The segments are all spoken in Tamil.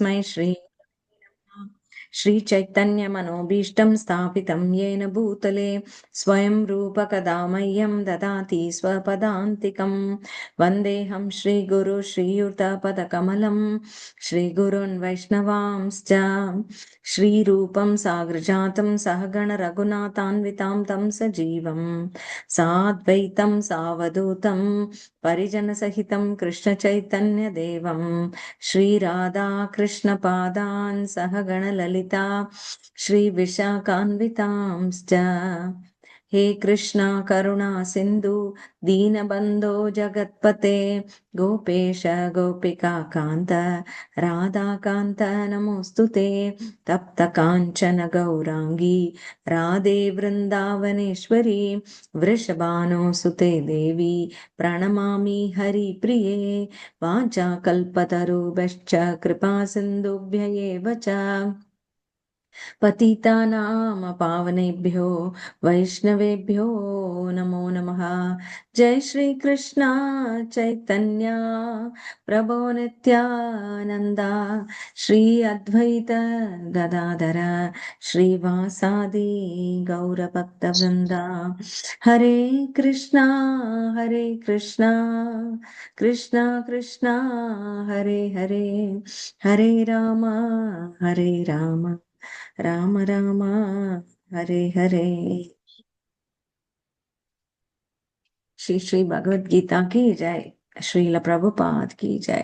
तस्मै श्रीचैतन्यमनोभीष्टं स्थापितं येन भूतले स्वयं रूपकदा मह्यं ददाति स्वपदान्तिकं वन्देऽहं श्रीगुरु श्रीयुतपदकमलं श्रीगुरुन् वैष्णवांश्च श्रीरूपं साग्रजातं सहगण रघुनाथान्वितां तं सजीवं साद्वैतं सावधूतं परिजनसहितं कृष्णचैतन्यदेवं श्रीराधा कृष्णपादान् सहगणललिता श्रीविशाखान्वितांश्च हे कृष्णा करुणा सिन्धु दीनबन्धो जगत्पते गोपेश गोपिका कान्त राधाकान्त नमोऽस्तुते तप्त काञ्चन गौराङ्गी राधे वृन्दावनेश्वरी वृषभानुसुते देवी प्रणमामि हरिप्रिये वाञ्छाकल्पतरुभ्यश्च कृपा सिन्धुभ्य एव च पतितानां पावनेभ्यो वैष्णवेभ्यो नमो नमः। जय श्री कृष्ण चैतन्य प्रभो नित्यानंदा श्री अद्वैत गदाधर श्रीवासादि गौरभक्तवृंदा हरे कृष्णा कृष्णा कृष्णा हरे हरे हरे राम राम राम हरे हरे। श्री श्री भगवद गीता की जय, श्रील प्रभुपाद की जय।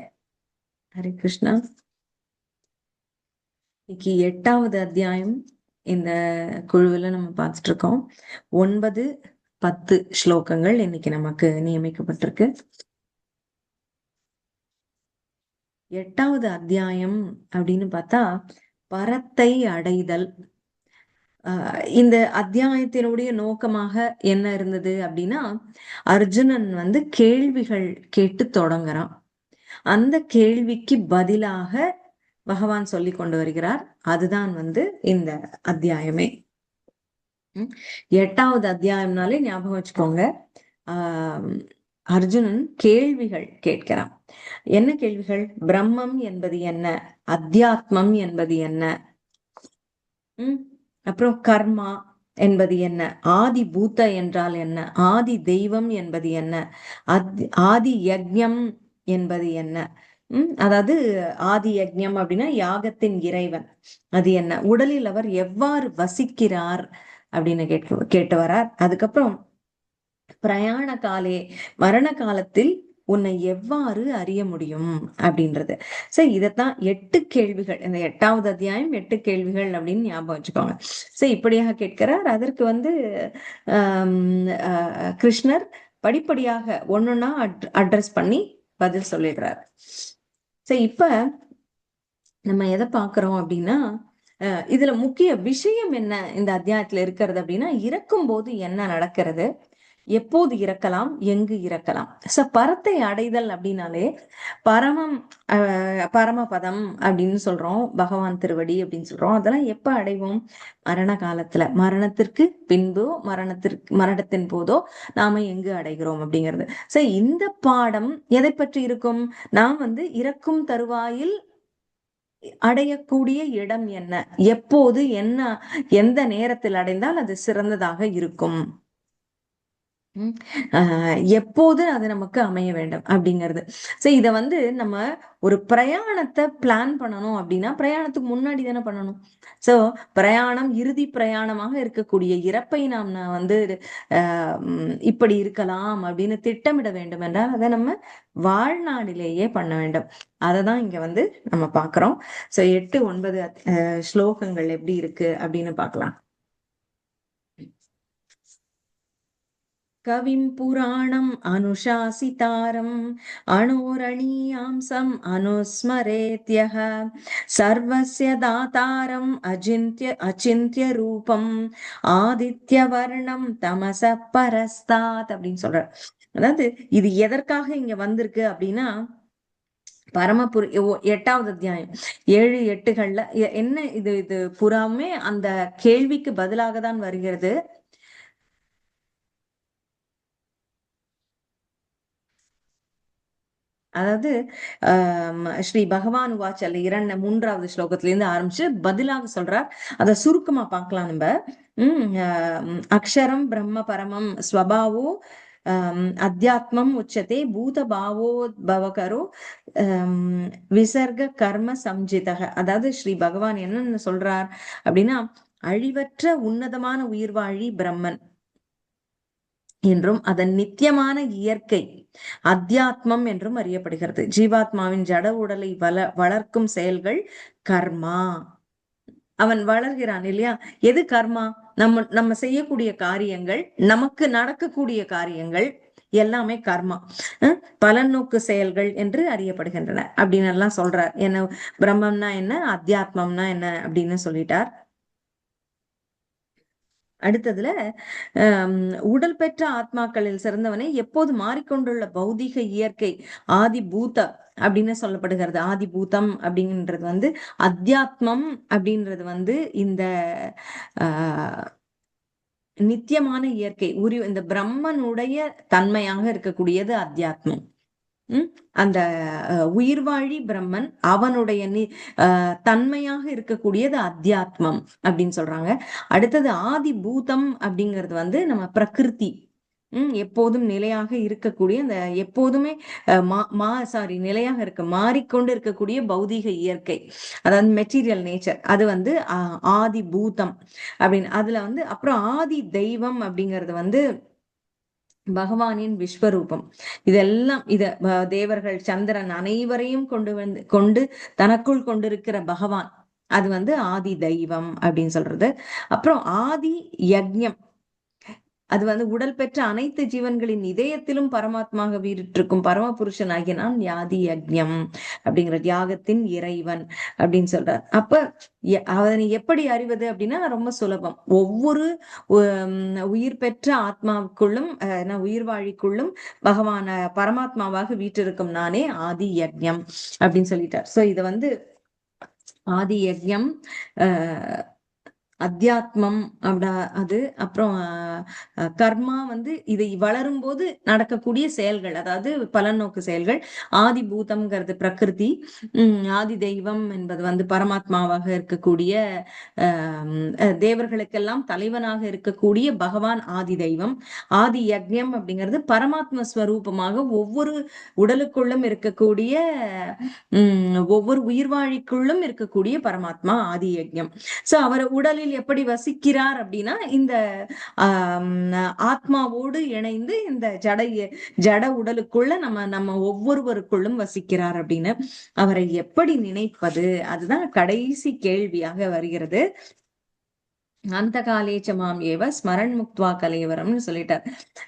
हरे கிருஷ்ணா. இன்னைக்கு 8வது அத்தியாயம் இந்த குழுவில் நம்ம பார்த்துட்டு இருக்கோம். 9, 10 ஸ்லோகங்கள் இன்னைக்கு நமக்கு நியமிக்கப்பட்டிருக்கு. 8வது அத்தியாயம் அப்படின்னு பார்த்தா பரத்தை அடைதல். இந்த அத்தியாயத்தினுடைய நோக்கமாக என்ன இருந்தது அப்படின்னா, அர்ஜுனன் கேள்விகள் கேட்டு தொடங்குறான். அந்த கேள்விக்கு பதிலாக பகவான் சொல்லி கொண்டு வருகிறார். அதுதான் இந்த அத்தியாயமே. 8வது அத்தியாயம்னாலே ஞாபகம் வச்சுக்கோங்க, அர்ஜுனன் கேள்விகள் கேட்கிறான். என்ன கேள்விகள்? பிரம்மம் என்பது என்ன? அத்தியாத்மம் என்பது என்ன? அப்புறம் கர்மா என்பது என்ன? ஆதி பூத்த என்றால் என்ன? ஆதி தெய்வம் என்பது என்ன? ஆதி யஜ்ஞம் என்பது என்ன? அதாவது ஆதி யஜ்ஞம் அப்படின்னா யாகத்தின் இறைவன், அது என்ன? உடலில் அவர் எவ்வாறு வசிக்கிறார் அப்படின்னு கேட்டு வரார். அதுக்கப்புறம் பிரயாண காலே, மரண காலத்தில் உன்னை எவ்வாறு அறிய முடியும் அப்படின்றது. சரி, இதத்தான் 8 கேள்விகள். இந்த 8வது அத்தியாயம் 8 கேள்விகள் அப்படின்னு ஞாபகம் வச்சுக்கோங்க. சரி, இப்படியாக கேட்கிறார். அதற்கு கிருஷ்ணர் படிப்படியாக ஒன்னொன்னா அட்ரஸ் பண்ணி பதில் சொல்லிடுறார். சரி, இப்ப நம்ம எதை பாக்குறோம் அப்படின்னா, இதுல முக்கிய விஷயம் என்ன இந்த அத்தியாயத்துல இருக்கிறது அப்படின்னா, இறக்கும் போது என்ன நடக்கிறது, எப்போது இறக்கலாம், எங்கு இறக்கலாம். பரத்தை அடைதல் அப்படின்னாலே பரமபதம் அப்படின்னு சொல்றோம், பகவான் திருவடி அப்படின்னு சொல்றோம். அதெல்லாம் எப்ப அடைவோம்? மரண காலத்துல, மரணத்திற்கு பின்போ மரணத்தின் போதோ நாம எங்கு அடைகிறோம் அப்படிங்கிறது. சரி, இந்த பாடம் எதை பற்றி இருக்கும்? நாம் இறக்கும் தருவாயில் அடையக்கூடிய இடம் என்ன, எப்போது, என்ன, எந்த நேரத்தில் அடைந்தால் அது சிறந்ததாக இருக்கும், எப்போது அது நமக்கு அமைய வேண்டும் அப்படிங்கிறது. சோ இத நம்ம ஒரு பிரயாணத்தை பிளான் பண்ணணும் அப்படின்னா, பிரயாணத்துக்கு முன்னாடி தானே பண்ணணும். சோ பிரயாணம், இறுதி பிரயாணமாக இருக்கக்கூடிய இறப்பை நாம் இப்படி இருக்கலாம் அப்படின்னு திட்டமிட வேண்டும் என்றால் அதை நம்ம வாழ்நாளிலேயே பண்ண வேண்டும். அததான் இங்க நம்ம பாக்குறோம். சோ 8, 9 ஸ்லோகங்கள் எப்படி இருக்கு அப்படின்னு பார்க்கலாம். कविं पुराणम् अनुशासितारम् अणोरणीयांसम् अनुस्मरेत्यः सर्वस्य दातारम् अचिन्त्य रूपम् ஆதித்யவர்ணம் தமச பரஸ்தாத் அப்படின்னு சொல்றார். அதாவது இது எதற்காக இங்க வந்திருக்கு அப்படின்னா, பரமபுரி 8வது அத்தியாயம் 7, 8கள்ல என்ன இது புறாமே அந்த கேள்விக்கு பதிலாக தான் வருகிறது. அதாவது ஸ்ரீ பகவான் வாச்சல் 3வது ஸ்லோகத்திலேருந்து ஆரம்பிச்சு பதிலாக சொல்றார். அதை சுருக்கமா பார்க்கலாம் நம்ம. அக்ஷரம் பிரம்ம பரமம் ஸ்வபாவோ அத்தியாத்மம் உச்சதே பூத பாவோ பவகரோ விசர்க கர்ம சம்ஜிதக. அதாவது ஸ்ரீ பகவான் என்னன்னு சொல்றார் அப்படின்னா, அழிவற்ற உன்னதமான உயிர்வாழி பிரம்மன் என்றும் அதன் நித்தியமான இயற்கை அத்தியாத்மம் என்றும் அறியப்படுகிறது. ஜீவாத்மாவின் ஜட உடலை வளர்க்கும் செயல்கள் கர்மா. அவன் வளர்கிறான் இல்லையா? எது கர்மா? நம்ம செய்யக்கூடிய காரியங்கள், நமக்கு நடக்கக்கூடிய காரியங்கள் எல்லாமே கர்மா, பலன் நோக்கு செயல்கள் என்று அறியப்படுகின்றன அப்படின்னு எல்லாம் சொல்றார். என்ன பிரம்மம்னா என்ன, அத்தியாத்மம்னா என்ன அப்படின்னு சொல்லிட்டார். அடுத்ததுல உடல் பெற்ற ஆத்மாக்களில் சிறந்தவனை எப்போது மாறிக்கொண்டுள்ள பௌதிக இயற்கை ஆதி பூத அப்படின்னு சொல்லப்படுகிறது. ஆதி பூதம் அப்படின்றது வந்து அத்தியாத்மம் அப்படின்றது வந்து இந்த நித்தியமான இயற்கை இந்த பிரம்மனுடைய தன்மையாக இருக்கக்கூடியது அத்தியாத்மம். அந்த உயிர்வாழி பிரம்மன் அவனுடைய தன்மையாக இருக்கக்கூடியது அத்தியாத்மம் அப்படின்னு சொல்றாங்க. அடுத்தது ஆதி பூதம் அப்படிங்கிறது வந்து நம்ம பிரகிருதி, எப்போதும் நிலையாக இருக்கக்கூடிய அந்த எப்போதுமே நிலையாக இருக்க மாறிக்கொண்டு இருக்கக்கூடிய பௌதிக இயற்கை, அதாவது மெட்டீரியல் நேச்சர், அது வந்து ஆதி பூதம் அப்படின்னு. அதுல வந்து அப்புறம் ஆதி தெய்வம் அப்படிங்கிறது வந்து பகவானின் விஸ்வரூபம். இதெல்லாம் தேவர்கள் சந்திரன் அனைவரையும் கொண்டு தனக்குள் கொண்டிருக்கிற பகவான், அது வந்து ஆதி தெய்வம் அப்படின்னு சொல்றது. அப்புறம் ஆதி யக்ஞம், அது வந்து உடல் பெற்ற அனைத்து ஜீவன்களின் இதயத்திலும் பரமாத்மாக வீற்றிருக்கும் பரம புருஷன் ஆகிய யாதி யக்ஞம் அப்படிங்கிற தியாகத்தின் இறைவன் அப்படின்னு சொல்றார். அப்ப அதனை எப்படி அறிவது அப்படின்னா ரொம்ப சுலபம். ஒவ்வொரு உயிர் பெற்ற ஆத்மாவுக்குள்ளும் உயிர் வாழிக்குள்ளும் பகவான பரமாத்மாவாக வீற்றிருக்கும் நானே ஆதி யக்ஞம் அப்படின்னு சொல்லிட்டார். சோ இத வந்து ஆதி யக்ஞம் அத்தியாத்மம் அது. அப்புறம் கர்மா வந்து இதை வளரும் போது நடக்கக்கூடிய செயல்கள், அதாவது பலன் நோக்கு செயல்கள். ஆதி பூதம்ங்கிறது பிரகிருதி, ஆதி தெய்வம் என்பது வந்து பரமாத்மாவாக இருக்கக்கூடிய தேவர்களுக்கெல்லாம் தலைவனாக இருக்கக்கூடிய பகவான் ஆதி தெய்வம். ஆதி யக்ஞம் அப்படிங்கிறது பரமாத்ம ஸ்வரூபமாக ஒவ்வொரு உடலுக்குள்ளும் இருக்கக்கூடிய ஒவ்வொரு உயிர்வாழிக்குள்ளும் இருக்கக்கூடிய பரமாத்மா ஆதி யக்ஞம். சோ அவர் உடலில் எப்படி வசிக்கிறார் அப்படின்னா இந்த ஆத்மாவோடு இணைந்து இந்த ஜட உடலுக்குள்ள நம்ம ஒவ்வொருவருக்குள்ளும் வசிக்கிறார் அப்படின்னு. அவரை எப்படி நினைப்பது, அதுதான் கடைசி கேள்வியாக வருகிறது. அந்த காலேச்சமாம் ஏவ ஸ்மரன் முக்துவா கலைவரம்னு சொல்லிட்டார்.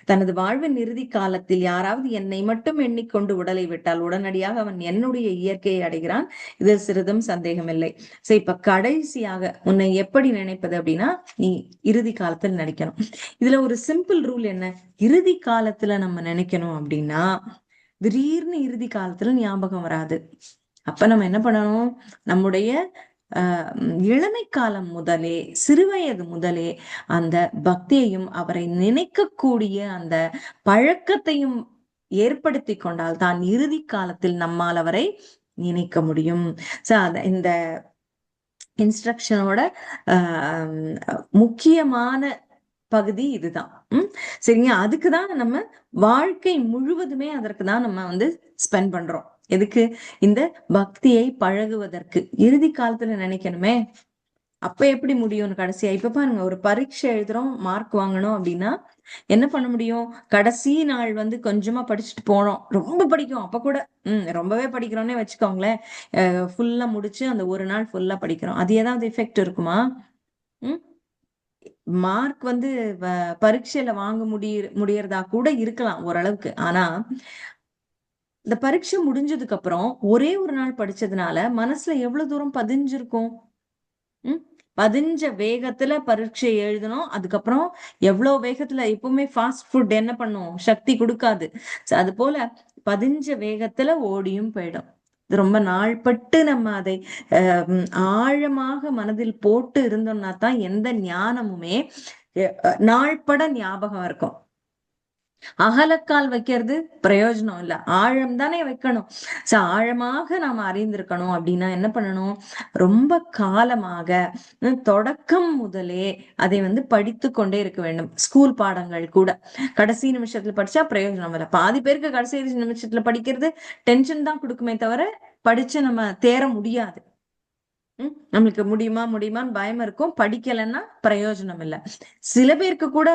தனது வாழ்வின் இறுதி காலத்தில் யாராவது என்னை மட்டும் எண்ணிக்கொண்டு உடலை விட்டால் உடனடியாக அவன் என்னுடைய இயற்கையை அடைகிறான், இதில் சிறிதும் சந்தேகம் இல்லை. சோ இப்ப கடைசியாக உன்னை எப்படி நினைப்பது அப்படின்னா, நீ இறுதி காலத்தில் நினைக்கணும். இதுல ஒரு சிம்பிள் ரூல் என்ன, இறுதி காலத்துல நம்ம நினைக்கணும் அப்படின்னா திடீர்னு இறுதி காலத்துல ஞாபகம் வராது. அப்ப நம்ம என்ன பண்ணணும், நம்முடைய இளமை காலம் முதலே, சிறுவயது முதலே அந்த பக்தியையும் அவரை நினைக்கக்கூடிய அந்த பழக்கத்தையும் ஏற்படுத்தி கொண்டால் தான் இறுதி காலத்தில் நம்மால் அவரை நினைக்க முடியும். இந்த இன்ஸ்ட்ரக்ஷனோட முக்கியமான பகுதி இதுதான். சரிங்க, அதுக்குதான் நம்ம வாழ்க்கை முழுவதுமே அதற்கு தான் நம்ம வந்து ஸ்பெண்ட் பண்றோம். எதுக்கு, இந்த பக்தியை பழகுவதற்கு. இறுதி காலத்துல நினைக்கணுமே, அப்ப எப்படி முடியும் கடைசியா? இப்ப பாருங்க, ஒரு பரீட்சை எழுதுறோம், மார்க் வாங்கணும் அப்படின்னா என்ன பண்ண முடியும்? கடைசி நாள் வந்து கொஞ்சமா படிச்சுட்டு போனோம், ரொம்ப படிக்கும் அப்ப கூட ரொம்பவே படிக்கிறோம்னே வச்சுக்கோங்களேன், ஃபுல்லா முடிச்சு அந்த ஒரு நாள் ஃபுல்லா படிக்கிறோம், அது ஏதாவது எஃபெக்ட் இருக்குமா? மார்க் வந்து பரீட்சையில வாங்க முடியறதா கூட இருக்கலாம் ஓரளவுக்கு. ஆனா இந்த பரீட்சை முடிஞ்சதுக்கு அப்புறம் ஒரே ஒரு நாள் படிச்சதுனால மனசுல எவ்வளவு தூரம் பதிஞ்சிருக்கும்? பதிஞ்ச வேகத்துல பரீட்சை எழுதணும். அதுக்கப்புறம் எவ்வளவு வேகத்துல, எப்பவுமே ஃபாஸ்ட் ஃபுட் என்ன பண்ணும், சக்தி கொடுக்காது. அது போல பதிஞ்ச வேகத்துல ஓடியும் போயிடும். ரொம்ப நாள்பட்டு நம்ம அதை ஆழமாக மனதில் போட்டு இருந்தோம்னா தான் எந்த ஞானமுமே நாள்பட ஞாபகம் இருக்கும். அகலக்கால் வைக்கிறது பிரயோஜனம் இல்ல, ஆழம் தானே வைக்கணும். சோ ஆழமாக நாம் அறிந்திருக்கணும் அப்படின்னா என்ன பண்ணணும்? ரொம்ப காலமாக தொடக்கம் முதலே அதை படித்து கொண்டே இருக்க வேண்டும். ஸ்கூல் பாடங்கள் கூட கடைசி நிமிஷத்துல படிச்சா பிரயோஜனம் இல்லை. பாதி பேருக்கு கடைசி நிமிஷத்துல படிக்கிறது டென்ஷன் தான் கொடுக்குமே தவிர படிச்சு நம்ம தேர முடியாது. நம்மளுக்கு முடியுமா முடியுமான்னு பயம் இருக்கும், படிக்கலைன்னா பிரயோஜனம் இல்லை. சில பேருக்கு கூட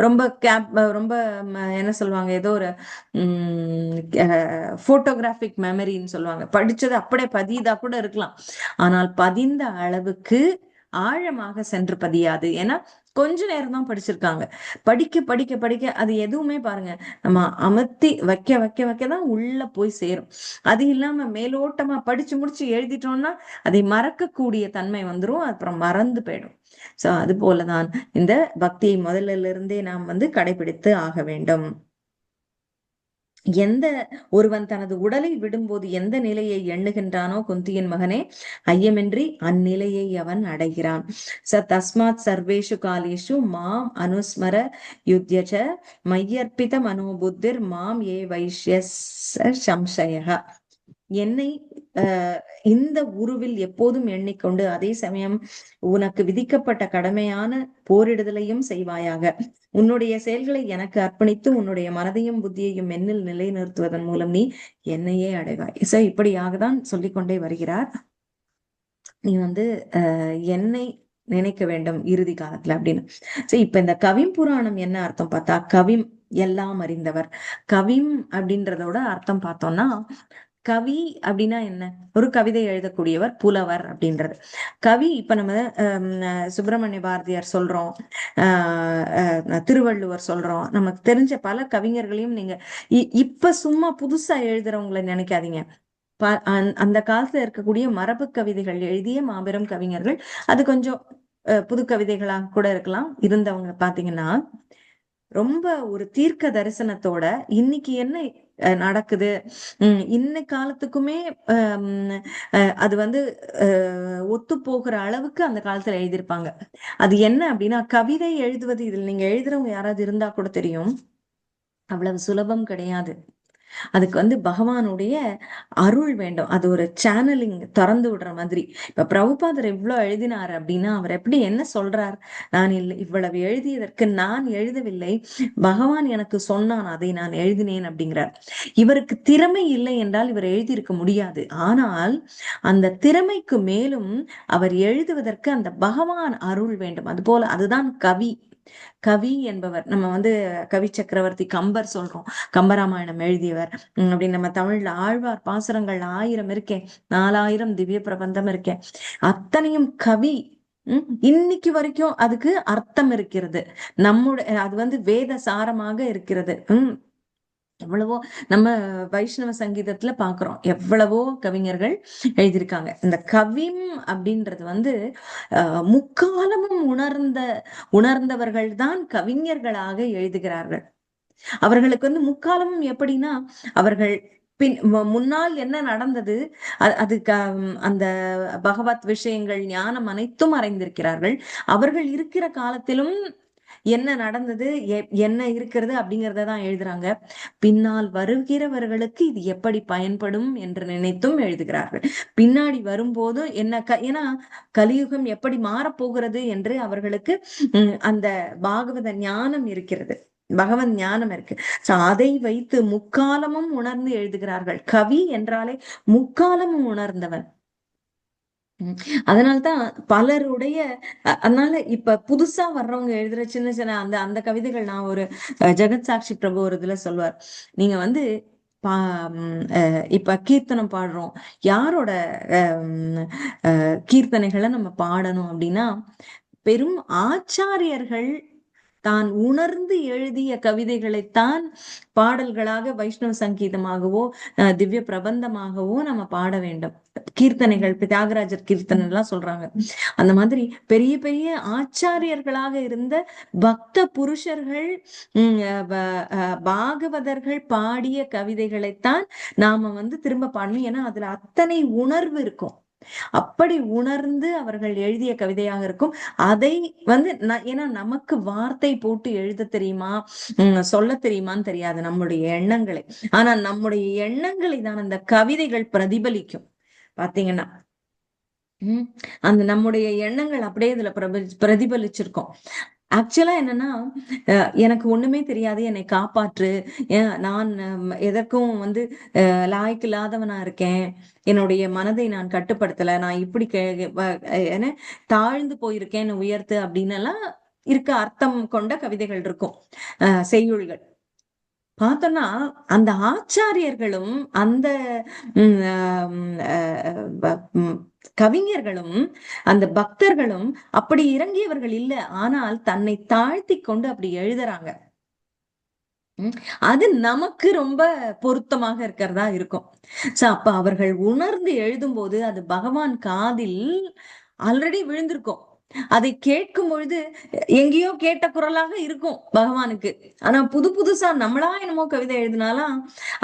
ரொம்ப ரொம்ப என்ன சொல்லுவாங்க, ஏதோ ஒரு போட்டோகிராபிக் மெமரின்னு சொல்லுவாங்க, படிச்சது அப்படியே பதிதா கூட இருக்கலாம். ஆனால் பதிந்த அளவுக்கு ஆழமாக சென்று பதியாது. ஏன்னா கொஞ்ச நேரம் தான் படிச்சிருக்காங்க. படிக்க படிக்க படிக்க அது எதுவுமே பாருங்க, நம்ம அமர்த்தி வைக்க வைக்க வைக்கதான் உள்ள போய் சேரும். அது இல்லாம மேலோட்டமா படிச்சு முடிச்சு எழுதிட்டோம்னா அதை மறக்கக்கூடிய தன்மை வந்துரும், அப்புறம் மறந்து போயிடும். சோ அது போலதான் இந்த பக்தியை முதல்ல இருந்தே நாம் கடைபிடித்து ஆக வேண்டும். எந்த ஒருவன் தனது உடலை விடும்போது எந்த நிலையை எண்ணுகின்றானோ குந்தியின் மகனே, ஐயமின்றி அந்நிலையை அவன் அடைகிறான். தஸ்மாத் சர்வேஷு காலேஷு மாம் அனுஸ்மர யுத்யச மையர்ப்பித மனோபுத்திர் மாம் ஏ வைஷ்ய சம்சய. என்னை இந்த உருவில் எப்போதும் எண்ணிக்கொண்டு அதே சமயம் உனக்கு விதிக்கப்பட்ட கடமையான போரிடுதலையும் செய்வாயாக. உன்னுடைய செயல்களை எனக்கு அர்ப்பணித்து உன்னுடைய மனதையும் புத்தியையும் என்னில் நிலைநிறுத்துவதன் மூலம் நீ என்னையே அடைவாய். சோ இப்படியாக தான் சொல்லிக்கொண்டே வருகிறார். நீ என்னை நினைக்க வேண்டும் இறுதி காலத்துல அப்படின்னு. சரி, இப்ப இந்த கவிம் புராணம் என்ன அர்த்தம் பார்த்தா, கவிம் எல்லாம் அறிந்தவர். கவிம் அப்படின்றதோட அர்த்தம் பார்த்தோம்னா, கவி அப்படின்னா என்ன? ஒரு கவிதை எழுதக்கூடியவர், புலவர் அப்படின்றது கவி. இப்ப நம்ம சுப்பிரமணிய பாரதியார் சொல்றோம், திருவள்ளுவர் சொல்றோம், நமக்கு தெரிஞ்ச பல கவிஞர்களையும் நீங்க இப்ப சும்மா புதுசா எழுதுறவங்களை நினைக்காதீங்க. அந்த காலத்துல இருக்கக்கூடிய மரபு கவிதைகள் எழுதிய மாபெரும் கவிஞர்கள். அது கொஞ்சம் புது கவிதைகளாக கூட இருக்கலாம். இருந்தவங்க பாத்தீங்கன்னா ரொம்ப ஒரு தீர்க்க தரிசனத்தோட இன்னைக்கு என்ன நடக்குது, இன்ன காலத்துக்குமே அது ஒத்து போகிற அளவுக்கு அந்த காலத்துல எழுதியிருப்பாங்க. அது என்ன அப்படின்னா, கவிதை எழுதுவது, இதில் நீங்க எழுதுறவங்க யாராவது இருந்தா கூட தெரியும், அவ்வளவு சுலபம் கிடையாது. அதுக்கு பகவானுடைய அருள் வேண்டும். அது ஒரு சேனலிங் திறந்து விடுற மாதிரி. இப்ப பிரபுபாதர் இவ்வளவு எழுதினார் அப்படின்னா அவர் எப்படி என்ன சொல்றார்? நான் இவ்வளவு எழுதியதற்கு நான் எழுதவில்லை, பகவான் எனக்கு சொன்னான், அதை நான் எழுதினேன் அப்படிங்கிறார். இவருக்கு திறமை இல்லை என்றால் இவர் எழுதியிருக்க முடியாது. ஆனால் அந்த திறமைக்கு மேலும் அவர் எழுதுவதற்கு அந்த பகவான் அருள் வேண்டும். அது போல அதுதான் கவி. கவி என்பவர் நம்ம கவி சக்கரவர்த்தி கம்பர் சொல்றோம், கம்பராமாயணம் எழுதியவர் அப்படின்னு. நம்ம தமிழ்ல ஆழ்வார் பாசுரங்கள் 1000 இருக்கேன், 4000 திவ்ய பிரபந்தம் இருக்கேன், அத்தனையும் கவி. இன்னைக்கு வரைக்கும் அதுக்கு அர்த்தம் இருக்கிறது. நம்முடைய அது வேத சாரமாக இருக்கிறது. எவ்வளவோ நம்ம வைஷ்ணவ சங்கீதத்துல பாக்குறோம், எவ்வளவோ கவிஞர்கள் எழுதியிருக்காங்க. இந்த கவிம் அப்படின்றது முக்காலமும் உணர்ந்தவர்கள் தான் கவிஞர்களாக எழுதுகிறார்கள். அவர்களுக்கு முக்காலமும் எப்படின்னா, அவர்கள் முன்னால் என்ன நடந்தது, அதுக்கு அந்த பகவத் விஷயங்கள் ஞானம் அனைத்தும் அறிந்திருக்கிறார்கள். அவர்கள் இருக்கிற காலத்திலும் என்ன நடந்தது, என்ன இருக்கிறது அப்படிங்கறத தான் எழுதுறாங்க. பின்னால் வருகிறவர்களுக்கு இது எப்படி பயன்படும் என்று நினைத்தும் எழுதுகிறார்கள். பின்னாடி வரும்போதும் என்ன ஏன்னா கலியுகம் எப்படி மாறப்போகிறது என்று அவர்களுக்கு அந்த பாகவத ஞானம் இருக்கிறது, பகவன் ஞானம் இருக்கு. அதை வைத்து முக்காலமும் உணர்ந்து எழுதுகிறார்கள். கவி என்றாலே முக்காலமும் உணர்ந்தவன். அதனால்தான் பலருடைய அதனால இப்ப புதுசா வர்றவங்க எழுதுற சின்ன சின்ன அந்த அந்த கவிதைகள், நான் ஒரு ஜெகத் சாட்சி பிரபு ஒரு இதுல சொல்வார், நீங்க பா இப்ப கீர்த்தனம் பாடுறோம், யாரோட கீர்த்தனைகளை நம்ம பாடணும் அப்படின்னா, பெரும் ஆச்சாரியர்கள் தான் உணர்ந்து எழுதிய கவிதைகளைத்தான் பாடல்களாக வைஷ்ணவ சங்கீதமாகவோ திவ்ய பிரபந்தமாகவோ நம்ம பாட வேண்டும். கீர்த்தனைகள் தியாகராஜர் கீர்த்தனை எல்லாம் சொல்றாங்க. அந்த மாதிரி பெரிய பெரிய ஆச்சாரியர்களாக இருந்த பக்த புருஷர்கள் பாகவதர்கள் பாடிய கவிதைகளைத்தான் நாம திரும்ப பாடணும். ஏன்னா அதுல அத்தனை உணர்வு இருக்கும். அப்படி உணர்ந்து அவர்கள் எழுதிய கவிதையாக இருக்கும். அதை வந்து ஏன்னா நமக்கு வார்த்தை போட்டு எழுத தெரியுமா, சொல்ல தெரியுமான்னு தெரியாது நம்முடைய எண்ணங்களை. ஆனா நம்முடைய எண்ணங்களை தான் அந்த கவிதைகள் பிரதிபலிக்கும். பாத்தீங்கன்னா அந்த நம்முடைய எண்ணங்கள் அப்படியே இதுல பிரதிபலிச்சிருக்கும். ஆக்சுவலா என்னன்னா, எனக்கு ஒண்ணுமே தெரியாது, என்னை காப்பாற்று, நான் எதற்கும் வந்து லாய்க்கு இல்லாதவனா இருக்கேன், என்னுடைய மனதை நான் கட்டுப்படுத்தல, நான் இப்படி என்ன தாழ்ந்து போயிருக்கேன், உயர்த்து அப்படின்னு எல்லாம் இருக்க அர்த்தம் கொண்ட கவிதைகள் இருக்கும், செய்யுள்கள். பார்த்தோம்னா அந்த ஆச்சாரியர்களும் அந்த கவிஞர்களும் அந்த பக்தர்களும் அப்படி இறங்கியவர்கள் இல்ல. ஆனால் தன்னை தாழ்த்தி கொண்டு அப்படி எழுதுறாங்க. அது நமக்கு ரொம்ப பொருத்தமாக இருக்கிறதா இருக்கும். அப்ப அவர்கள் உணர்ந்து எழுதும் போது அது பகவான் காதில் ஆல்ரெடி விழுந்திருக்கும். அதை கேட்கும் பொழுது எங்கேயோ கேட்ட குரலாக இருக்கும் பகவானுக்கு. ஆனா புது புதுசா நம்மளா என்னமோ கவிதை எழுதினாலாம்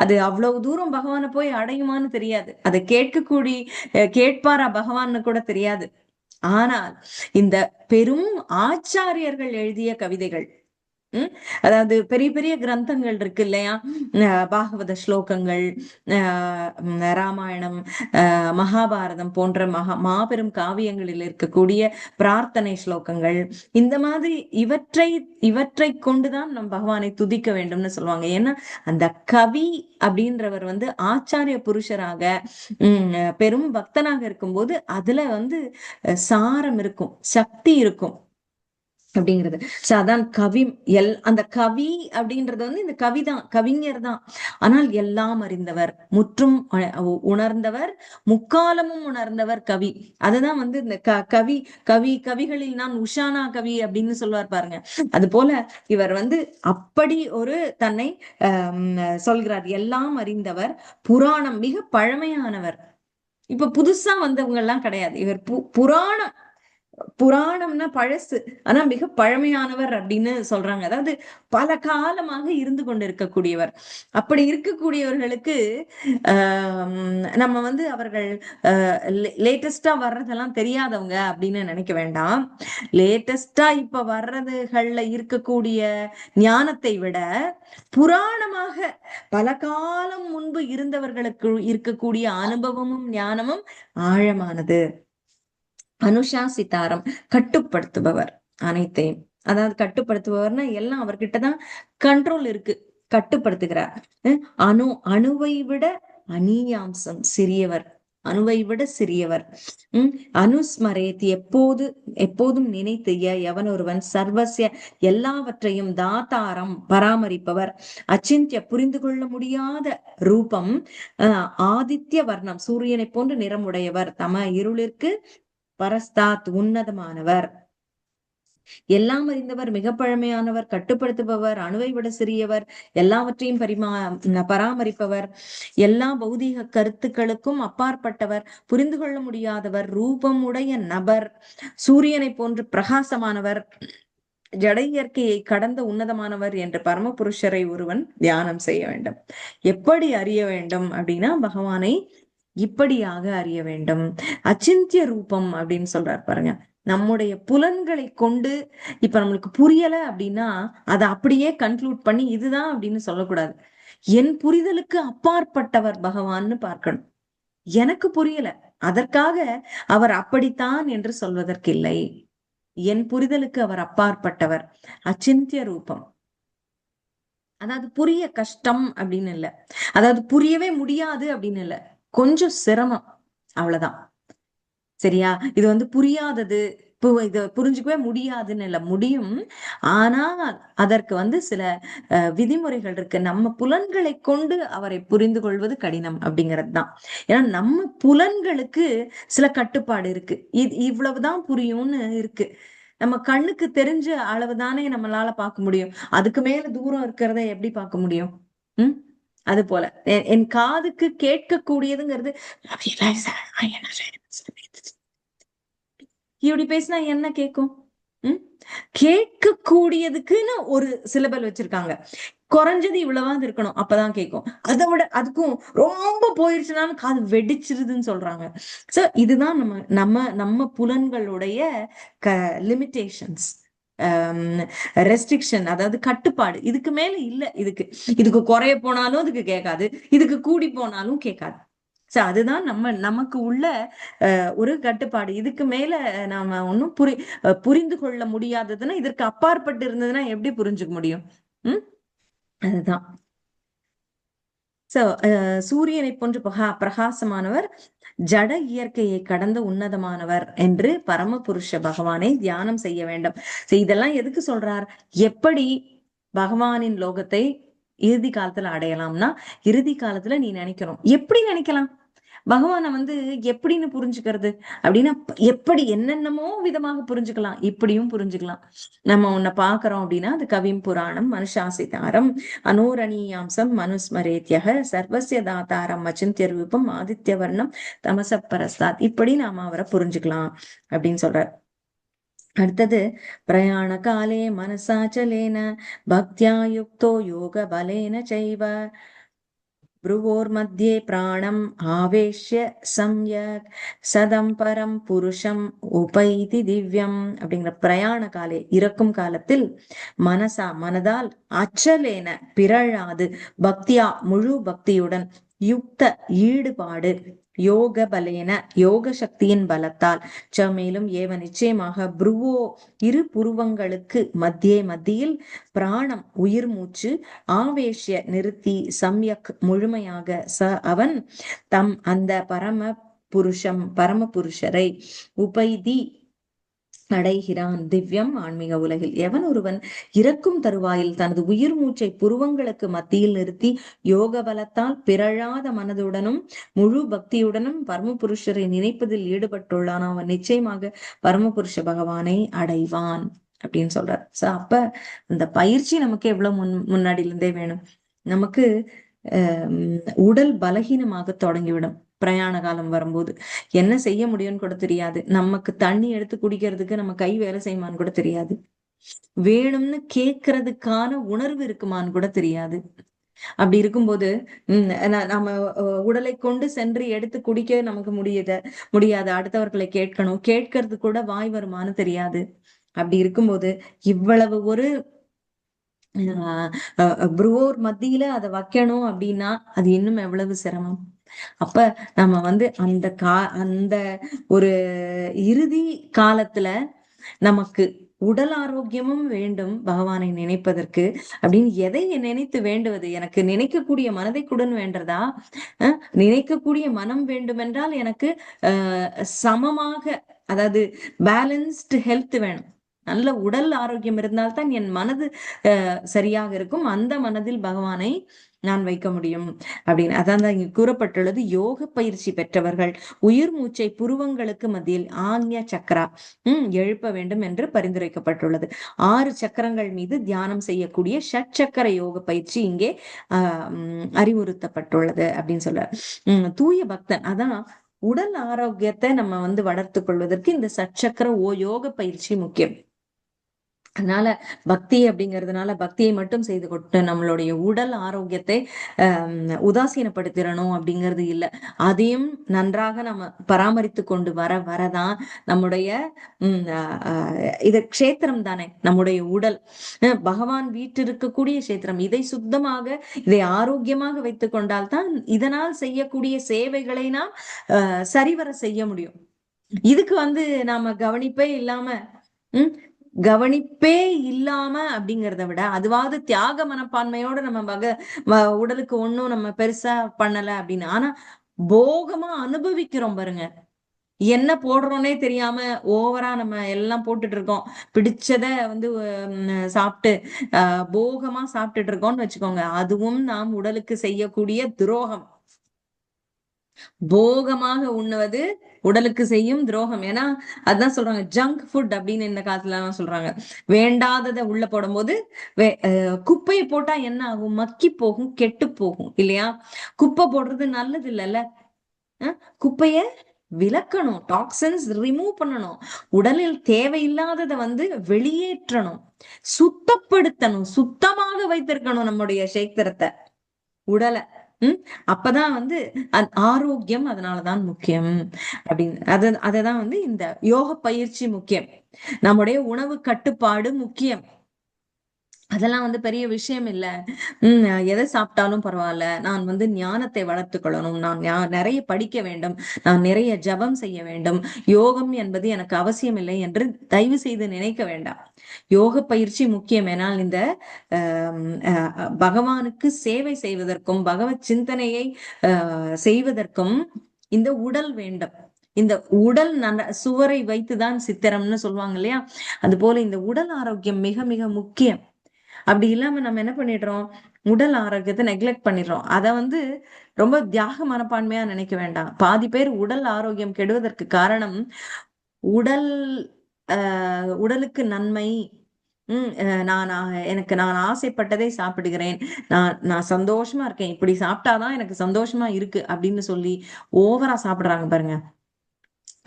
அது அவ்வளவு தூரம் பகவானை போய் அடையுமான்னு தெரியாது. அதை கேட்பாரா பகவான்னு கூட தெரியாது. ஆனால் இந்த பெரும் ஆச்சாரியர்கள் எழுதிய கவிதைகள், அதாவது பெரிய பெரிய கிரந்தங்கள் இருக்கு இல்லையா, பாகவத ஸ்லோகங்கள், ராமாயணம், மகாபாரதம் போன்ற மாபெரும் காவியங்களில் இருக்கக்கூடிய பிரார்த்தனை ஸ்லோகங்கள், இந்த மாதிரி இவற்றை கொண்டுதான் நம் பகவானை துதிக்க வேண்டும்னு சொல்லுவாங்க. ஏன்னா அந்த கவி அப்படின்றவர் வந்து ஆச்சாரிய புருஷராக பெரும் பக்தனாக இருக்கும்போது அதுல வந்து சாரம் இருக்கும், சக்தி இருக்கும் அப்படிங்கிறது. அதான் அந்த கவி அப்படின்றது வந்து இந்த கவிதான், கவிஞர் தான். ஆனால் எல்லாம் அறிந்தவர், முற்றும் உணர்ந்தவர், முக்காலமும் உணர்ந்தவர் கவி. அதுதான் வந்து இந்த கவிகளில் நான் உஷானா கவி அப்படின்னு சொல்லுவார் பாருங்க. அது போல இவர் வந்து அப்படி ஒரு தன்னை சொல்கிறார். எல்லாம் அறிந்தவர், புராணம், மிக பழமையானவர். இப்ப புதுசா வந்தவங்க எல்லாம் கிடையாது. இவர் புராணம்னா பழசு, ஆனா மிக பழமையானவர் அப்படின்னு சொல்றாங்க. அதாவது பல காலமாக இருந்து கொண்டு இருக்கக்கூடியவர். அப்படி இருக்கக்கூடியவர்களுக்கு நம்ம வந்து அவர்கள் லேட்டஸ்டா வர்றதெல்லாம் தெரியாதவங்க அப்படின்னு நினைக்க வேண்டாம். லேட்டஸ்டா இப்ப வர்றதுகள்ல இருக்கக்கூடிய ஞானத்தை விட புராணமாக பல காலம் முன்பு இருந்தவர்களுக்கு இருக்கக்கூடிய அனுபவமும் ஞானமும் ஆழமானது. அனுஷா சிதாரம், கட்டுப்படுத்துபவர் அனைத்தையும். அதாவது கட்டுப்படுத்துபவர்னா எல்லாம் அவர்கிட்டதான் கண்ட்ரோல் இருக்கு, கட்டுப்படுத்துகிறார். அணுவை விட அணியாம்சம் சிறியவர், அணுவை விட சிறியவர். அனுஸ்மரேத், எப்போதும் நினைத்து எவன் ஒருவன் சர்வசிய, எல்லாவற்றையும் தாத்தாரம், பராமரிப்பவர். அச்சிந்திய, புரிந்து கொள்ள முடியாத ரூபம், ஆதித்ய வர்ணம், சூரியனை போன்று நிறமுடையவர். தம இருளிற்கு பரஸ்தாத், உன்னதமானவர். எல்லாம் அறிந்தவர், மிக பழமையானவர், கட்டுப்படுத்துபவர், அணுவை விட சிறியவர், எல்லாவற்றையும் பராமரிப்பவர், எல்லா பௌதீக கருத்துக்களுக்கும் அப்பாற்பட்டவர், புரிந்து கொள்ள முடியாதவர், ரூபமுடைய நபர், சூரியனை போன்று பிரகாசமானவர், ஜட இயற்கையை கடந்த உன்னதமானவர் என்ற பரமபுருஷரை ஒருவன் தியானம் செய்ய வேண்டும். எப்படி அறிய வேண்டும் அப்படின்னா பகவானை இப்படியாக அறிய வேண்டும். அச்சிந்திய ரூபம் அப்படின்னு சொல்றாரு பாருங்க. நம்முடைய புலன்களை கொண்டு இப்ப நம்மளுக்கு புரியல அப்படின்னா அதை அப்படியே கன்க்ளூட் பண்ணி இதுதான் அப்படின்னு சொல்லக்கூடாது. என் புரிதலுக்கு அப்பாற்பட்டவர் பகவான்னு பார்க்கணும். எனக்கு புரியல, அதற்காக அவர் அப்படித்தான் என்று சொல்வதற்கு இல்லை. என் புரிதலுக்கு அவர் அப்பாற்பட்டவர், அச்சிந்திய ரூபம். அதாவது புரிய கஷ்டம் அப்படின்னு இல்ல, அதாவது புரியவே முடியாது அப்படின்னு இல்ல, கொஞ்சம் சிரமம், அவ்வளவுதான். சரியா? இது வந்து புரியாதது, இத புரிஞ்சுக்கவே முடியாதுன்னு இல்ல, முடியும். ஆனால் அதற்கு வந்து சில விதிமுறைகள் இருக்கு. நம்ம புலன்களை கொண்டு அவரை புரிந்து கொள்வது கடினம் அப்படிங்கிறது தான். ஏன்னா நம்ம புலன்களுக்கு சில கட்டுப்பாடு இருக்கு. இவ்வளவுதான் புரியும்னு இருக்கு. நம்ம கண்ணுக்கு தெரிஞ்ச அளவுதானே நம்மளால பார்க்க முடியும். அதுக்கு மேல தூரம் இருக்கிறத எப்படி பார்க்க முடியும்? அது போல என் காதுக்கு கேட்கக்கூடியதுங்கிறது இப்படி பேசினா என்ன கேட்கும்? கேட்கக்கூடியதுக்குன்னு ஒரு சிலபல் வச்சிருக்காங்க. குறைஞ்சது இவ்வளவாது இருக்கணும், அப்பதான் கேட்கும். அதை விட அதுக்கும் ரொம்ப போயிருச்சுனாலும் காது வெடிச்சிருதுன்னு சொல்றாங்க. சோ இதுதான் நம்ம நம்ம நம்ம புலன்களுடைய லிமிட்டேஷன்ஸ், ரெஸ்ட்ரிக்ஷன், அதாவது கட்டுப்பாடு. இதுக்கு மேல இல்ல. இதுக்கு குறைய போனாலும் அதுக்கு கேட்காது, இதுக்கு கூடி போனாலும் கேட்காது. சோ அதுதான் நமக்கு உள்ள ஒரு கட்டுப்பாடு. இதுக்கு மேல நாம ஒன்னும் புரிந்து கொள்ள முடியாததுன்னா, இதற்கு அப்பாற்பட்டு இருந்ததுன்னா எப்படி புரிஞ்சுக்க முடியும்? அதுதான். சோ சூரியனை போன்று பிரகாசமானவர், ஜட இயற்கையை கடந்த உன்னதமானவர் என்று பரமபுருஷ பகவானை தியானம் செய்ய வேண்டும். இதெல்லாம் எதுக்கு சொல்றார்? எப்படி பகவானின் லோகத்தை இறுதி காலத்துல அடையலாம்னா, இறுதி காலத்துல நீ நினைக்கணும். எப்படி நினைக்கலாம்? பகவானை எப்படின்னு புரிஞ்சுக்கிறது அப்படின்னா, எப்படி என்னென்னமோ விதமாக புரிஞ்சுக்கலாம். இப்படியும் புரிஞ்சுக்கலாம். நம்ம உன்னை பாக்குறோம் அப்படின்னா, அது கவிம் புராணம் மனுஷாசிதாரம் அனோரணீயாம்சம் மனுஸ்மரேத்யக சர்வசிய தாத்தாரம் அச்சிந்திய ரூபம் ஆதித்ய வர்ணம் தமசப்பரஸ்தாத், இப்படி நாம அவரை புரிஞ்சுக்கலாம் அப்படின்னு சொல்றார். அடுத்தது, பிரயாண காலே மனசாச்சலேன பக்தியா யுக்தோ யோக பலேன செய்வ புருவோர் மத்தியே பிராணம் ஆவேஷ்ய சம்யக் சதம் பரம் புருஷம் உபைதி திவ்யம் அப்படிங்கிற பிரயாண காலே, இறக்கும் காலத்தில் மனதால் அச்சலேன பிறழாது, பக்தியா முழு பக்தியுடன், யுக்த ஈடுபாடு, யோக பலேன யோக சக்தியின் பலத்தால், மேலும் ஏவ நிச்சயமாக, புருவோ இரு புருவங்களுக்கு மத்தியில், பிராணம் உயிர் மூச்சு, ஆவேஷ்ய நிறுத்தி, சம்யக் முழுமையாக, அவன் தம் அந்த பரம புருஷரை உபைதி அடைகிறான் திவ்யம் ஆன்மீக உலகில். எவன் ஒருவன் இறக்கும் தருவாயில் தனது உயிர் மூச்சை புருவங்களுக்கு மத்தியில் நிறுத்தி யோக பலத்தால் பிறழாத மனதுடனும் முழு பக்தியுடனும் பரமபுருஷரை நினைப்பதில் ஈடுபட்டுள்ளான், அவன் நிச்சயமாக பரமபுருஷ பகவானை அடைவான் அப்படின்னு சொல்றார். சோ அப்ப அந்த பயிற்சி நமக்கு எவ்வளவு முன்னாடில இருந்தே வேணும். நமக்கு உடல் பலகீனமாக தொடங்கிவிடும். பிரயாண காலம் வரும்போது என்ன செய்ய முடியும்னு கூட தெரியாது. நமக்கு தண்ணி எடுத்து குடிக்கிறதுக்கு நம்ம கை வேலை செய்யுமான்னு கூட தெரியாது. வேணும்னு கேட்கறதுக்கான உணர்வு இருக்குமான்னு கூட தெரியாது. அப்படி இருக்கும்போது நம்ம உடலை கொண்டு சென்று எடுத்து குடிக்க நமக்கு முடியாது. அடுத்தவர்களை கேட்கறது கூட வாய் வருமானு தெரியாது. அப்படி இருக்கும்போது இவ்வளவு ஒரு புருவோர் மத்தியில அதை வைக்கணும் அப்படின்னா அது இன்னும் எவ்வளவு சிரமம். அப்ப நம்ம அந்த ஒரு இறுதி காலத்துல நமக்கு உடல் ஆரோக்கியமும் வேண்டும் பகவானை நினைப்பதற்கு. அப்படின்னு எதை நினைத்து வேண்டுவது? எனக்கு நினைக்கக்கூடிய மனதை குடன் வேண்டதா? நினைக்கக்கூடிய மனம் வேண்டுமென்றால் எனக்கு சமமாக, அதாவது பேலன்ஸ்டு ஹெல்த் வேணும். நல்ல உடல் ஆரோக்கியம் இருந்தால்தான் என் மனது சரியாக இருக்கும். அந்த மனதில் பகவானை நான் வைக்க முடியும் அப்படின்னு அதான் இங்கு கூறப்பட்டுள்ளது. யோக பயிற்சி பெற்றவர்கள் உயிர் மூச்சை புருவங்களுக்கு மத்தியில் ஆக்ஞா சக்கரா எழுப்ப வேண்டும் என்று பரிந்துரைக்கப்பட்டுள்ளது. 6 சக்கரங்கள் மீது தியானம் செய்யக்கூடிய ஷட்சக்கர யோக பயிற்சி இங்கே அறிவுறுத்தப்பட்டுள்ளது அப்படின்னு சொல்ற தூய பக்தன். அதான் உடல் ஆரோக்கியத்தை நம்ம வளர்த்து கொள்வதற்கு இந்த சட்சக்கர யோக பயிற்சி முக்கியம். அதனால பக்தி அப்படிங்கிறதுனால பக்தியை மட்டும் செய்து கொண்டு நம்மளுடைய உடல் ஆரோக்கியத்தை உதாசீனப்படுத்திடணும் அப்படிங்கிறது இல்லை. அதையும் நன்றாக நம்ம பராமரித்து கொண்டு வரதான் நம்முடைய இது க்ஷேத்திரம் தானே நம்முடைய உடல். பகவான் வீட்டிருக்கக்கூடிய க்ஷேத்திரம். இதை சுத்தமாக, இதை ஆரோக்கியமாக வைத்துக் கொண்டால்தான் இதனால் செய்யக்கூடிய சேவைகளை நாம் சரிவர செய்ய முடியும். இதுக்கு நாம கவனிப்பே இல்லாம அப்படிங்கிறத விட, அதுவாவது தியாக மனப்பான்மையோட நம்ம உடலுக்கு ஒண்ணும் நம்ம பெருசா பண்ணல அப்படின்னு, ஆனா போகமா அனுபவிக்கிறோம் பாருங்க. என்ன போடுறோன்னே தெரியாம ஓவரா நம்ம எல்லாம் போட்டுட்டு இருக்கோம். பிடிச்சத சாப்பிட்டு போகமா சாப்பிட்டுட்டு இருக்கோம்னு வச்சுக்கோங்க. அதுவும் நாம் உடலுக்கு செய்யக்கூடிய துரோகம். போகமாக உண்ணுவது உடலுக்கு செய்யும் துரோகம். ஏன்னா அதுதான் சொல்றாங்க ஜங்க் ஃபுட் அப்படின்னு இந்த காலத்துல எல்லாம் சொல்றாங்க. வேண்டாததை உள்ள போடும் போது குப்பையை போட்டா என்ன ஆகும்? மக்கி போகும், கெட்டு போகும் இல்லையா? குப்பை போடுறது நல்லது இல்லைல்ல. குப்பைய விலக்கணும், டாக்ஸின்ஸ் ரிமூவ் பண்ணணும், உடலில் தேவையில்லாததை வந்து வெளியேற்றணும், சுத்தப்படுத்தணும், சுத்தமாக வைத்திருக்கணும் நம்முடைய சேத்திரத்தை, உடலை. அப்பதான் வந்து ஆரோக்கியம் அதனாலதான் முக்கியம் அப்படின்னு அததான் வந்து இந்த யோக பயிற்சி முக்கியம். நம்முடைய உணவு கட்டுப்பாடு முக்கியம். அதெல்லாம் வந்து பெரிய விஷயம் இல்ல. எதை சாப்பிட்டாலும் பரவாயில்ல, நான் வந்து ஞானத்தை வளர்த்துக் கொள்ளணும், நான் நிறைய படிக்க வேண்டும், நான் நிறைய ஜபம் செய்ய வேண்டும், யோகம் என்பது எனக்கு அவசியம் இல்லை என்று தயவு செய்து நினைக்க வேண்டாம். யோக பயிற்சி முக்கியம். எனால் இந்த பகவானுக்கு சேவை செய்வதற்கும் பகவத் சிந்தனையை செய்வதற்கும் இந்த உடல் வேண்டும். இந்த உடல் சுவரை வைத்துதான் சித்திரம்னு சொல்லுவாங்க இல்லையா, அது போல இந்த உடல் ஆரோக்கியம் மிக மிக முக்கியம். அப்படி இல்லாம நம்ம என்ன பண்ணிடுறோம், உடல் ஆரோக்கியத்தை நெக்லெக்ட் பண்ணிடுறோம். அத வந்து ரொம்ப தியாக மனப்பான்மையா நினைக்க வேண்டாம். பாதி பேர் உடல் ஆரோக்கியம் கெடுவதற்கு காரணம் உடல் உடலுக்கு நன்மை, நான் ஆசைப்பட்டதை சாப்பிடுகிறேன், நான் சந்தோஷமா இருக்கேன், இப்படி சாப்பிட்டாதான் எனக்கு சந்தோஷமா இருக்கு அப்படின்னு சொல்லி ஓவரா சாப்பிடுறாங்க பாருங்க.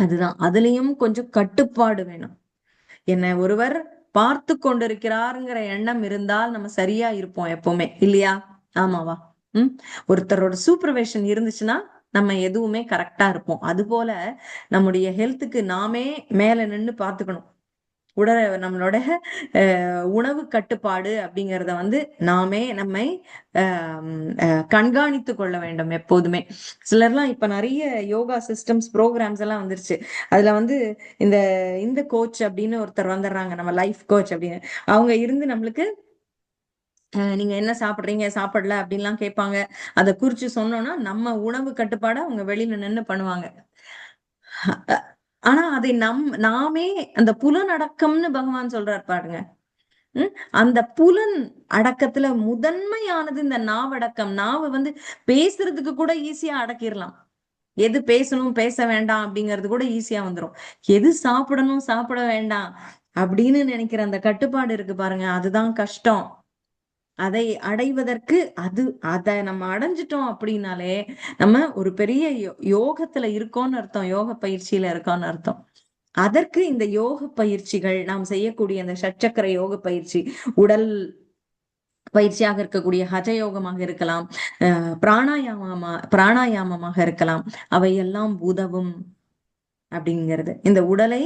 அதுதான், அதுலயும் கொஞ்சம் கட்டுப்பாடு வேணும். என்ன ஒருவர் பார்த்து கொண்டிருக்கிறாருங்கிற எண்ணம் இருந்தால் நம்ம சரியா இருப்போம் எப்பவுமே, இல்லையா? ஆமாவா? ஒருத்தரோட சூப்பர்வைஷன் இருந்துச்சுன்னா நம்ம எதுவுமே கரெக்டா இருப்போம். அது போல நம்முடைய ஹெல்த்துக்கு நாமே மேல நின்று பார்த்துக்கணும். நம்மளோட உணவு கட்டுப்பாடு அப்படிங்கிறத வந்து நாமே நம்மை கண்காணித்து கொள்ள வேண்டும் எப்போதுமே. சிலர்லாம் இப்ப நிறைய யோகா சிஸ்டம்ஸ் ப்ரோக்ராம்ஸ் எல்லாம் வந்துருச்சு. அதுல வந்து இந்த இந்த கோச் அப்படின்னு ஒருத்தர் வந்துடுறாங்க, நம்ம லைஃப் கோச் அப்படின்னு. அவங்க இருந்து நம்மளுக்கு நீங்க என்ன சாப்பிடுறீங்க சாப்பிடல அப்படின்லாம் கேட்பாங்க. அதை குறிச்சு சொன்னோம்னா நம்ம உணவு கட்டுப்பாட அவங்க வெளியில நின்று பண்ணுவாங்க. ஆனா அதை நாமே அந்த புலனடக்கம்னு பகவான் சொல்றாரு பாருங்க. அந்த புலன் அடக்கத்துல முதன்மையானது இந்த நாவடக்கம். நாவை வந்து பேசுறதுக்கு கூட ஈஸியா அடக்கிடலாம். எது பேசணும் பேச வேண்டாம் அப்படிங்கிறது கூட ஈஸியா வந்துரும். எது சாப்பிடணும் சாப்பிட வேண்டாம் அப்படின்னு நினைக்கிற அந்த கட்டுப்பாடு இருக்கு பாருங்க, அதுதான் கஷ்டம். அதை அடைவதற்கு அதை நம்ம அடைஞ்சிட்டோம் அப்படின்னாலே நம்ம ஒரு பெரிய யோகத்துல இருக்கோம்னு அர்த்தம், யோக பயிற்சியில இருக்கோம்னு அர்த்தம். அதற்கு இந்த யோக பயிற்சிகள், நாம் செய்யக்கூடிய அந்த ஷட்சக்கர யோக பயிற்சி, உடல் பயிற்சியாக இருக்கக்கூடிய ஹஜயோகமாக இருக்கலாம், பிராணாயாமமாக இருக்கலாம், அவையெல்லாம் உதவும் அப்படிங்கிறது. இந்த உடலை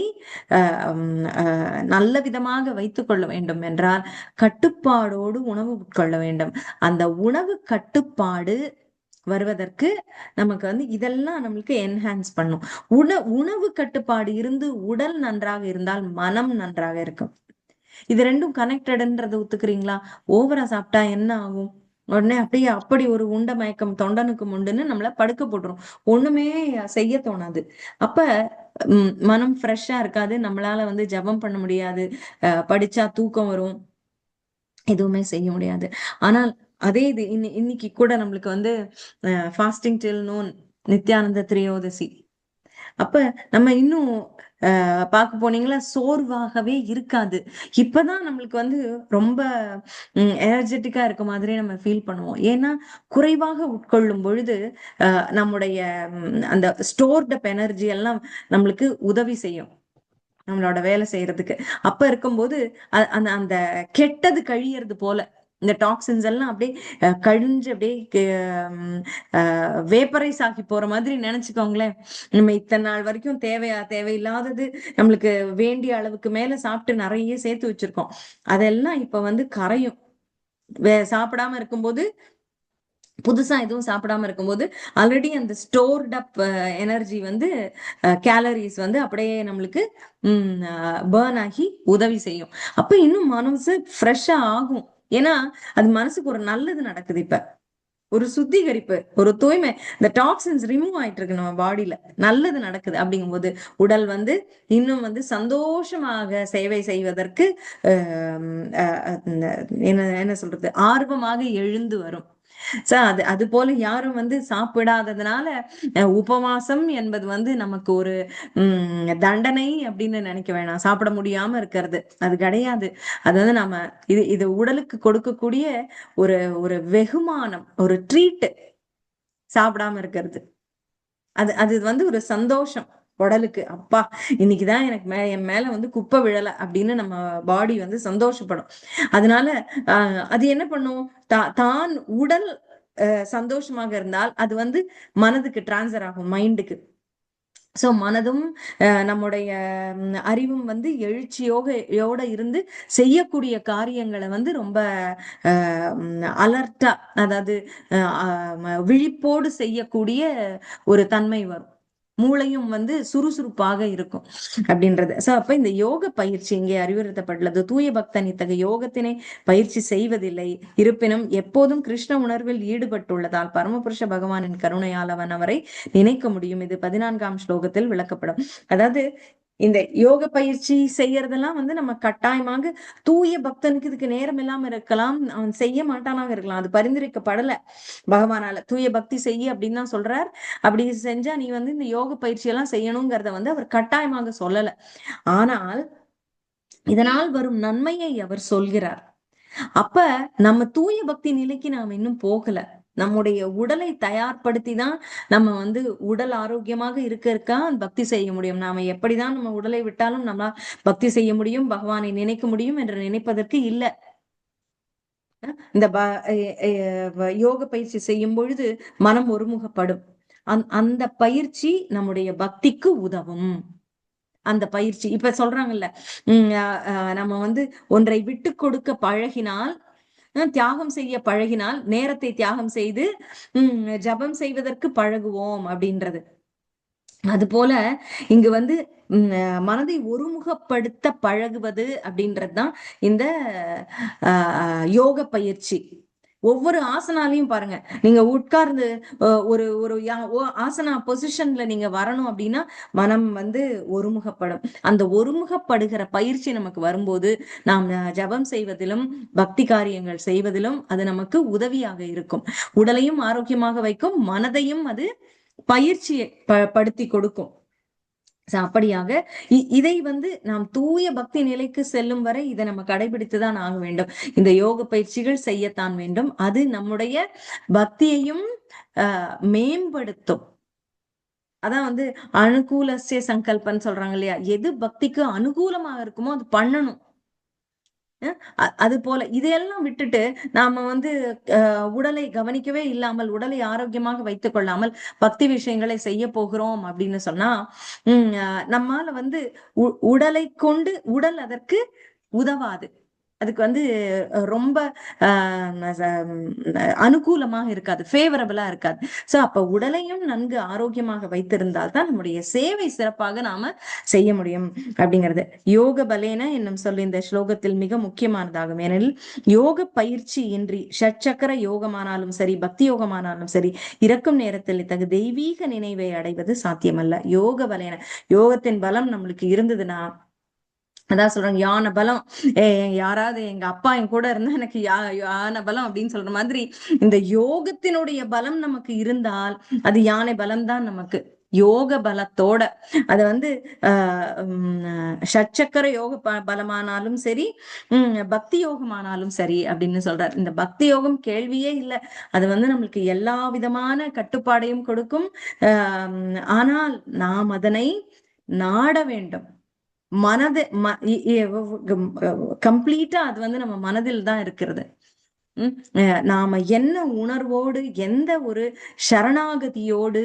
நல்ல விதமாக வைத்துக் கொள்ள வேண்டும் என்றால் கட்டுப்பாடோடு உணவு உட்கொள்ள வேண்டும். அந்த உணவு கட்டுப்பாடு வருவதற்கு நமக்கு வந்து இதெல்லாம் நம்மளுக்கு என்ஹான்ஸ் பண்ணும். உணவு கட்டுப்பாடு இருந்து உடல் நன்றாக இருந்தால் மனம் நன்றாக இருக்கும். இது ரெண்டும் கனெக்டட்ன்றதை ஒத்துக்கிறீங்களா? ஓவரா சாப்பிட்டா என்ன ஆகும்? உடனே அப்படியே அப்படி ஒரு உண்ட மயக்கம் தொண்டனுக்கு உண்டுன்னு நம்மள படுக்க போட்டுரும். ஒண்ணுமே செய்ய தோணாது. அப்ப மனம் ஃப்ரெஷ்ஷா இருக்காது, நம்மளால வந்து ஜபம் பண்ண முடியாது, படிச்சா தூக்கம் வரும், எதுவுமே செய்ய முடியாது. ஆனால் அதே இது இன்னைக்கு கூட நம்மளுக்கு வந்து ஃபாஸ்டிங் டில் நோன் நித்யானந்த திரையோதசி. அப்ப நம்ம இன்னும் பார்க்க போனீங்களா சோர்வாகவே இருக்காது. இப்பதான் நம்மளுக்கு வந்து ரொம்ப எனர்ஜெட்டிக்கா இருக்க மாதிரி நம்ம ஃபீல் பண்ணுவோம். ஏன்னா குறைவாக உட்கொள்ளும் பொழுது நம்முடைய அந்த ஸ்டோர்ட் அப் எனர்ஜி எல்லாம் நம்மளுக்கு உதவி செய்யும் நம்மளோட வேலை செய்யறதுக்கு. அப்ப இருக்கும்போது அந்த அந்த கெட்டது கழியறது போல இந்த டாக்ஸின்ஸ் எல்லாம் அப்படியே கழிஞ்சு அப்படியே வேப்பரைஸ் ஆகி போற மாதிரி நினைச்சுக்கோங்களேன். நம்ம இத்தனை நாள் வரைக்கும் தேவையில்லாதது, நம்மளுக்கு வேண்டிய அளவுக்கு மேல சாப்பிட்டு நிறைய சேர்த்து வச்சிருக்கோம், அதெல்லாம் இப்ப வந்து கரையும். சாப்பிடாம இருக்கும்போது, புதுசா எதுவும் சாப்பிடாம இருக்கும்போது ஆல்ரெடி அந்த ஸ்டோர்ட் அப் எனர்ஜி வந்து கேலரிஸ் வந்து அப்படியே நம்மளுக்கு பேர்ன் ஆகி உதவி செய்யும். அப்ப இன்னும் மனசு ஃப்ரெஷ்ஷா ஆகும். ஏன்னா அது மனசுக்கு ஒரு நல்லது நடக்குது. இப்ப ஒரு சுத்திகரிப்பு, ஒரு தூய்மை, இந்த டாக்ஸின்ஸ் ரிமூவ் ஆயிட்டு இருக்கு நம்ம பாடியில, நல்லது நடக்குது. அப்படிங்கும்போது உடல் வந்து இன்னும் வந்து சந்தோஷமாக சேவை செய்வதற்கு என்ன சொல்றது, ஆர்வமாக எழுந்து வரும். அது போல யாரும் வந்து சாப்பிடாததுனால உபவாசம் என்பது வந்து நமக்கு ஒரு தண்டனை அப்படின்னு நினைக்க வேணாம். சாப்பிட முடியாம இருக்கிறது அது கிடையாது. அது வந்து நம்ம இது உடலுக்கு கொடுக்கக்கூடிய ஒரு ஒரு வெகுமானம், ஒரு ட்ரீட் சாப்பிடாம இருக்கிறது. அது அது வந்து ஒரு சந்தோஷம் உடலுக்கு. அப்பா, இன்னைக்குதான் எனக்கு என் மேல வந்து குப்பை விழல அப்படின்னு நம்ம பாடி வந்து சந்தோஷப்படும். அதனால அது என்ன பண்ணும், தான் உடல் சந்தோஷமாக இருந்தால் அது வந்து மனதுக்கு டிரான்ஸ்ஃபர் ஆகும், மைண்டுக்கு. சோ மனதும் நம்முடைய அறிவும் வந்து எழுச்சியோட இருந்து செய்யக்கூடிய காரியங்களை வந்து ரொம்ப அலர்ட்டா, அதாவது விழிப்போடு செய்யக்கூடிய ஒரு தன்மை வரும். மூளையும் வந்து சுறுசுறுப்பாக இருக்கும் அப்படின்றது. சோ அப்ப இந்த யோக பயிற்சி இங்கே அறிவுறுத்தப்பட்டுள்ளது. தூய பக்தன் இத்தகைய யோகத்தினை பயிற்சி செய்வதில்லை, இருப்பினும் எப்போதும் கிருஷ்ண உணர்வில் ஈடுபட்டுள்ளதால் பரமபுருஷ பகவானின் கருணையால் அவன் அவரை நினைக்க முடியும். இது 14ஆம் ஸ்லோகத்தில் விளக்கப்படும். அதாவது இந்த யோக பயிற்சி செய்யறதெல்லாம் வந்து நம்ம கட்டாயமாக, தூய பக்தனுக்கு இதுக்கு நேரம் இல்லாம இருக்கலாம், அவன் செய்ய மாட்டானாக இருக்கலாம், அது பரிந்துரைக்கப்படல பகவானால. தூய பக்தி செய்ய அப்படின்னு தான் சொல்றார். அப்படி செஞ்சா நீ வந்து இந்த யோக பயிற்சி எல்லாம் செய்யணுங்கிறத வந்து அவர் கட்டாயமாக சொல்லல. ஆனால் இதனால் வரும் நன்மையை அவர் சொல்கிறார். அப்ப நம்ம தூய பக்தி நிலைக்கு நாம் இன்னும் போகல. நம்முடைய உடலை தயார்படுத்தி தான் நம்ம வந்து உடல் ஆரோக்கியமாக இருக்கா பக்தி செய்ய முடியும். நாம எப்படிதான் நம்ம உடலை விட்டாலும் நம்ம பக்தி செய்ய முடியும், பகவானை நினைக்க முடியும் என்று நினைப்பதற்கு இல்ல. இந்த யோக பயிற்சி செய்யும் பொழுது மனம் ஒருமுகப்படும். அந்த பயிற்சி நம்முடைய பக்திக்கு உதவும். அந்த பயிற்சி இப்ப சொல்றாங்கல்ல, நம்ம வந்து ஒன்றை விட்டு கொடுக்க பழகினால், தியாகம் செய்ய பழகினால், நேரத்தை தியாகம் செய்து ஜபம் செய்வதற்கு பழகுவோம் அப்படின்றது. அது போல இங்கு வந்து மனதை ஒருமுகப்படுத்த பழகுவது அப்படின்றதுதான் இந்த யோக பயிற்சி. ஒவ்வொரு ஆசனாலையும் பாருங்க, நீங்க உட்கார்ந்து ஒரு ஒரு ஆசனா பொசிஷன்ல நீங்க வரணும் அப்படின்னா மனம் வந்து ஒருமுகப்படும். அந்த ஒருமுகப்படுகிற பயிற்சி நமக்கு வரும்போது நாம் ஜபம் செய்வதிலும் பக்தி காரியங்கள் செய்வதிலும் அது நமக்கு உதவியாக இருக்கும். உடலையும் ஆரோக்கியமாக வைக்கும், மனதையும் அது பயிற்சியை படுத்தி கொடுக்கும். அப்படியாக இதை வந்து நாம் தூய பக்தி நிலைக்கு செல்லும் வரை இதை நம்ம கடைபிடித்துதான் ஆக வேண்டும். இந்த யோக பயிற்சிகள் செய்யத்தான் வேண்டும். அது நம்முடைய பக்தியையும் மேம்படுத்தும். அதான் வந்து அனுகூலசிய சங்கல்பன் சொல்றாங்க இல்லையா, எது பக்திக்கு அனுகூலமாக இருக்குமோ அது பண்ணணும். அது போல இதையெல்லாம் விட்டுட்டு நாம வந்து உடலை கவனிக்கவே இல்லாமல், உடலை ஆரோக்கியமாக வைத்துக் கொள்ளாமல் பக்தி விஷயங்களை செய்ய போகிறோம் அப்படின்னு சொன்னா நம்மால வந்து உடலை கொண்டு உடல் அதற்கு உதவாது. அதுக்கு வந்து ரொம்ப அனுகூலமாக இருக்காது, ஃபேவரபிளா இருக்காது. சோ அப்ப உடலையும் நன்கு ஆரோக்கியமாக வைத்திருந்தால் தான் நம்முடைய சேவை சிறப்பாக நாம செய்ய முடியும் அப்படிங்கிறது. யோக பலேன என்னும் சொல் இந்த ஸ்லோகத்தில் மிக முக்கியமானதாகும். ஏனெனில் யோக பயிற்சி இன்றி ஷட்சக்கர யோகமானாலும் சரி, பக்தி யோகமானாலும் சரி, இறக்கும் நேரத்தில் இத்தகு தெய்வீக நினைவை அடைவது சாத்தியமல்ல. யோக பலேன, யோகத்தின் பலம் நம்மளுக்கு இருந்ததுன்னா, அதான் சொல்றாங்க யானை பலம். யாராவது எங்க அப்பா என் கூட இருந்தா எனக்கு யானை பலம் அப்படின்னு சொல்ற மாதிரி, இந்த யோகத்தினுடைய பலம் நமக்கு இருந்தால் அது யானை பலம் தான் நமக்கு. யோக பலத்தோட அது வந்து ஷட்சக்கர யோக பலமானாலும் சரி, பக்தி யோகமானாலும் சரி அப்படின்னு சொல்றாரு. இந்த பக்தி யோகம் கேள்வியே இல்லை. அது வந்து நம்மளுக்கு எல்லா விதமான கட்டுப்பாடையும் கொடுக்கும். ஆனால் நாம் அதனை நாட வேண்டும். மனது கம்ப்ளீட்டா அது வந்து நம்ம மனதில் தான் இருக்கிறது. நாம என்ன உணர்வோடு, எந்த ஒரு சரணாகதியோடு,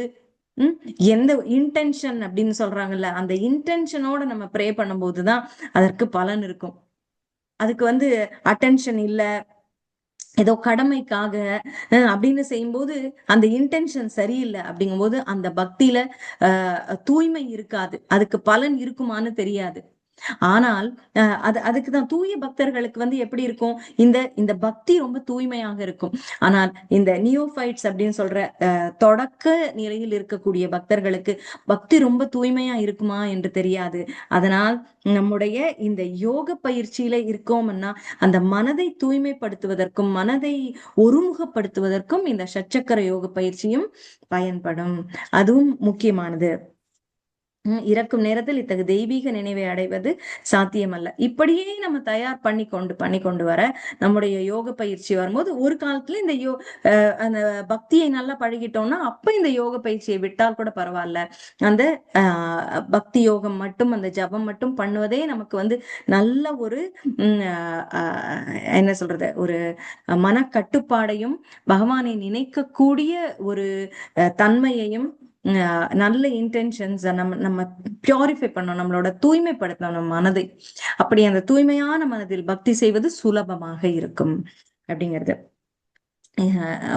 எந்த இன்டென்ஷன் அப்படின்னு சொல்றாங்கல்ல, அந்த இன்டென்ஷனோட நம்ம ப்ரே பண்ணும்போதுதான் அதற்கு பலன் இருக்கும். அதுக்கு வந்து அட்டென்ஷன் இல்ல, ஏதோ கடமைக்காக அப்படின்னு செய்யும்போது அந்த இன்டென்ஷன் சரியில்லை. அப்படிங்கும்போது அந்த பக்தியில தூய்மை இருக்காது, அதுக்கு பலன் இருக்குமான்னு தெரியாது. ஆனால் அதுக்குதான் தூய பக்தர்களுக்கு வந்து எப்படி இருக்கும், இந்த இந்த பக்தி ரொம்ப தூய்மையாக இருக்கும். ஆனால் இந்த நியோஃபைட்ஸ் அப்படின்னு சொல்ற தொடக்க நிலையில் இருக்கக்கூடிய பக்தர்களுக்கு பக்தி ரொம்ப தூய்மையா இருக்குமா என்று தெரியாது. அதனால் நம்முடைய இந்த யோக பயிற்சியில இருக்கோம்னா அந்த மனதை தூய்மைப்படுத்துவதற்கும் மனதை ஒருமுகப்படுத்துவதற்கும் இந்த ஷட்சக்கர யோக பயிற்சியும் பயன்படும். அதுவும் முக்கியமானது. இறக்கும் நேரத்தில் இத்தகைய தெய்வீக நினைவை அடைவது சாத்தியமல்ல. இப்படியே நம்ம தயார் பண்ணி கொண்டு வர நம்முடைய யோக பயிற்சி வரும்போது ஒரு காலத்துல இந்த அந்த பக்தியை நல்லா பழகிட்டோம்னா அப்ப இந்த யோக பயிற்சியை விட்டால் கூட பரவாயில்ல. அந்த பக்தி யோகம் மட்டும், அந்த ஜபம் மட்டும் பண்ணுவதே நமக்கு வந்து நல்ல ஒரு என்ன சொல்றது, ஒரு மனக்கட்டுப்பாடையும் பகவானை நினைக்கக்கூடிய ஒரு தன்மையையும் நல்ல இன்டென்ஷன்ஸ் நம்ம நம்ம பியூரிஃபை பண்ணணும், நம்மளோட தூய்மைப்படுத்தணும் நம்ம மனதை. அப்படி அந்த தூய்மையான மனதில் பக்தி செய்வது சுலபமாக இருக்கும் அப்படிங்கிறது.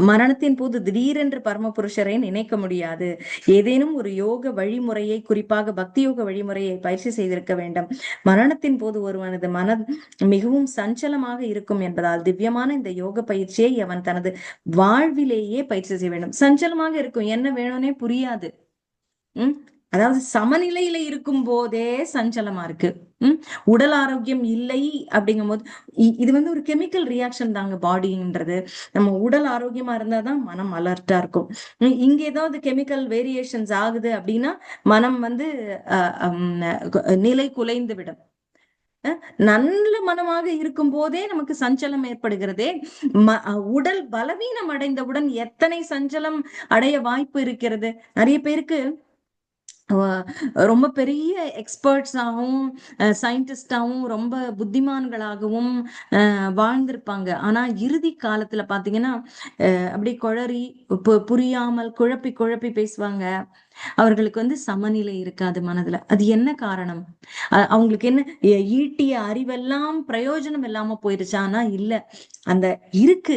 மரணத்தின் போது திடீரென்று பரமபுருஷரை நினைக்க முடியாது. ஏதேனும் ஒரு யோக வழிமுறையை, குறிப்பாக பக்தி யோக வழிமுறையை பயிற்சி செய்திருக்க வேண்டும். மரணத்தின் போது ஒருவனது மனம் மிகவும் சஞ்சலமாக இருக்கும் என்பதால் திவ்யமான இந்த யோக பயிற்சியை அவன் தனது வாழ்விலேயே பயிற்சி செய்ய வேண்டும். சஞ்சலமாக இருக்கும், என்ன வேணும்னே புரியாது. அதாவது சமநிலையில இருக்கும் போதே சஞ்சலமா இருக்கு. உடல் ஆரோக்கியம் இல்லை அப்படிங்கும் போது இது வந்து ஒரு கெமிக்கல் ரியாக்ஷன் தாங்க பாடின்றது. நம்ம உடல் ஆரோக்கியமா இருந்தாதான் மனம் அலர்ட்டா இருக்கும். இங்க ஏதாவது கெமிக்கல் வேரியேஷன்ஸ் ஆகுது அப்படின்னா மனம் வந்து நிலை குலைந்து விடும். நல்ல மனமாக இருக்கும் போதே நமக்கு சஞ்சலம் ஏற்படுகிறதே. உடல் பலவீனம் அடைந்தவுடன் எத்தனை சஞ்சலம் அடைய வாய்ப்பு இருக்கிறது. நிறைய பேருக்கு ரொம்ப பெரிய எக்ஸ்பர்ட்ஸாகவும் சயின்டிஸ்டாகவும் ரொம்ப புத்திமான்களாகவும் வாழ்ந்திருப்பாங்க. ஆனா இறுதி காலத்துல பாத்தீங்கன்னா அப்படி குழறி புரியாமல் குழப்பி குழப்பி பேசுவாங்க. அவர்களுக்கு வந்து சமநிலை இருக்காது மனதுல. அது என்ன காரணம்? அவங்களுக்கு என்ன ஈட்டிய அறிவெல்லாம் பிரயோஜனம் இல்லாம போயிருச்சா? ஆனா இல்ல, அந்த இருக்கு,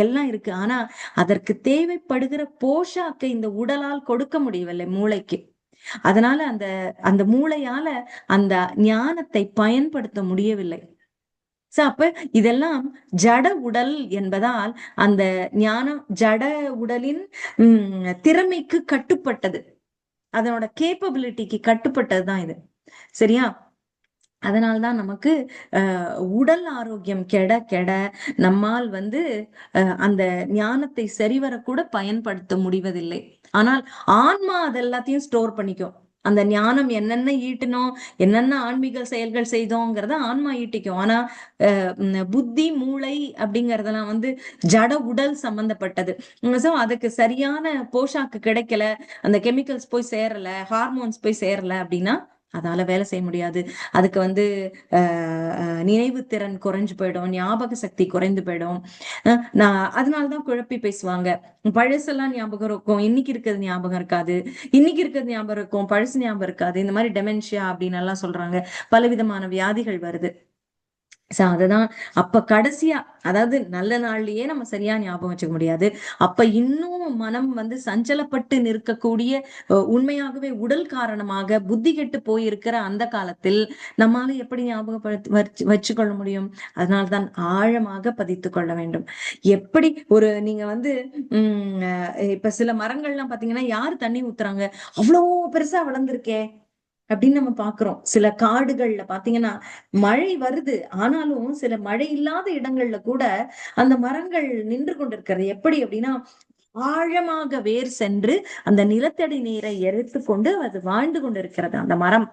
எல்லாம் இருக்கு. ஆனா அதற்கு தேவைப்படுகிற போஷாக்கை இந்த உடலால் கொடுக்க முடியவில்லை மூளைக்கு. அதனால அந்த அந்த மூளையால அந்த ஞானத்தை பயன்படுத்த முடியவில்லை. அப்ப இதெல்லாம் ஜட உடல் என்பதால் அந்த ஞானம் ஜட உடலின் திறமைக்கு கட்டுப்பட்டது, அதனோட கேப்பபிலிட்டிக்கு கட்டுப்பட்டதுதான் இது. சரியா? அதனால்தான் நமக்கு உடல் ஆரோக்கியம் கெட கெட நம்மால் வந்து அந்த ஞானத்தை சரிவர கூட பயன்படுத்த முடிவதில்லை. ஆனால் ஆன்மா அதெல்லாத்தையும் ஸ்டோர் பண்ணிக்கும். அந்த ஞானம் என்னென்ன ஈட்டணும், என்னென்ன ஆன்மீக செயல்கள் செய்தோங்கிறத ஆன்மா ஈட்டிக்கும். ஆனா புத்தி மூளை அப்படிங்கறதெல்லாம் வந்து ஜட உடல் சம்பந்தப்பட்டது. சோ அதுக்கு சரியான போஷாக்கு கிடைக்கல, அந்த கெமிக்கல்ஸ் போய் சேரல, ஹார்மோன்ஸ் போய் சேரல அப்படின்னா அதால வேலை செய்ய முடியாது. அதுக்கு வந்து நினைவு திறன் குறைஞ்சு போயிடும், ஞாபக சக்தி குறைந்து போயிடும். அதனாலதான் குழப்பி பேசுவாங்க. பழசெல்லாம் ஞாபகம் இருக்கும், இன்னைக்கு இருக்கிறது ஞாபகம் இருக்காது, இன்னைக்கு இருக்கிறது ஞாபகம் இருக்கும், பழசு ஞாபகம் இருக்காது. இந்த மாதிரி டெமென்ஷியா அப்படின்னு எல்லாம் சொல்றாங்க. பலவிதமான வியாதிகள் வருது. அதுதான் அப்ப கடைசியா, அதாவது நல்ல நாள்லயே நம்ம சரியா ஞாபகம் வச்சுக்க முடியாது. அப்ப இன்னும் மனம் வந்து சஞ்சலப்பட்டு நிற்கக்கூடிய உண்மையாகவே உடல் காரணமாக புத்தி கெட்டு போயிருக்கிற அந்த காலத்தில் நம்மால எப்படி ஞாபகப்படுத்தி வச்சுக்கொள்ள முடியும்? அதனால்தான் ஆழமாக பதித்து கொள்ள வேண்டும். எப்படி ஒரு நீங்க வந்து இப்ப சில மரங்கள்லாம் பாத்தீங்கன்னா யாரு தண்ணி ஊத்துறாங்க? அவ்வளோ பெருசா வளர்ந்துருக்கே அப்படின்னு நம்ம பாக்குறோம். சில காடுகள்ல பாத்தீங்கன்னா மழை வருது, ஆனாலும் சில மழை இல்லாத இடங்கள்ல கூட அந்த மரங்கள் நின்று கொண்டிருக்கிறது. எப்படி அப்படின்னா ஆழமாக வேர் சென்று அந்த நிலத்தடி நீரை எரித்து கொண்டு அது வாழ்ந்து கொண்டிருக்கிறது அந்த மரம்.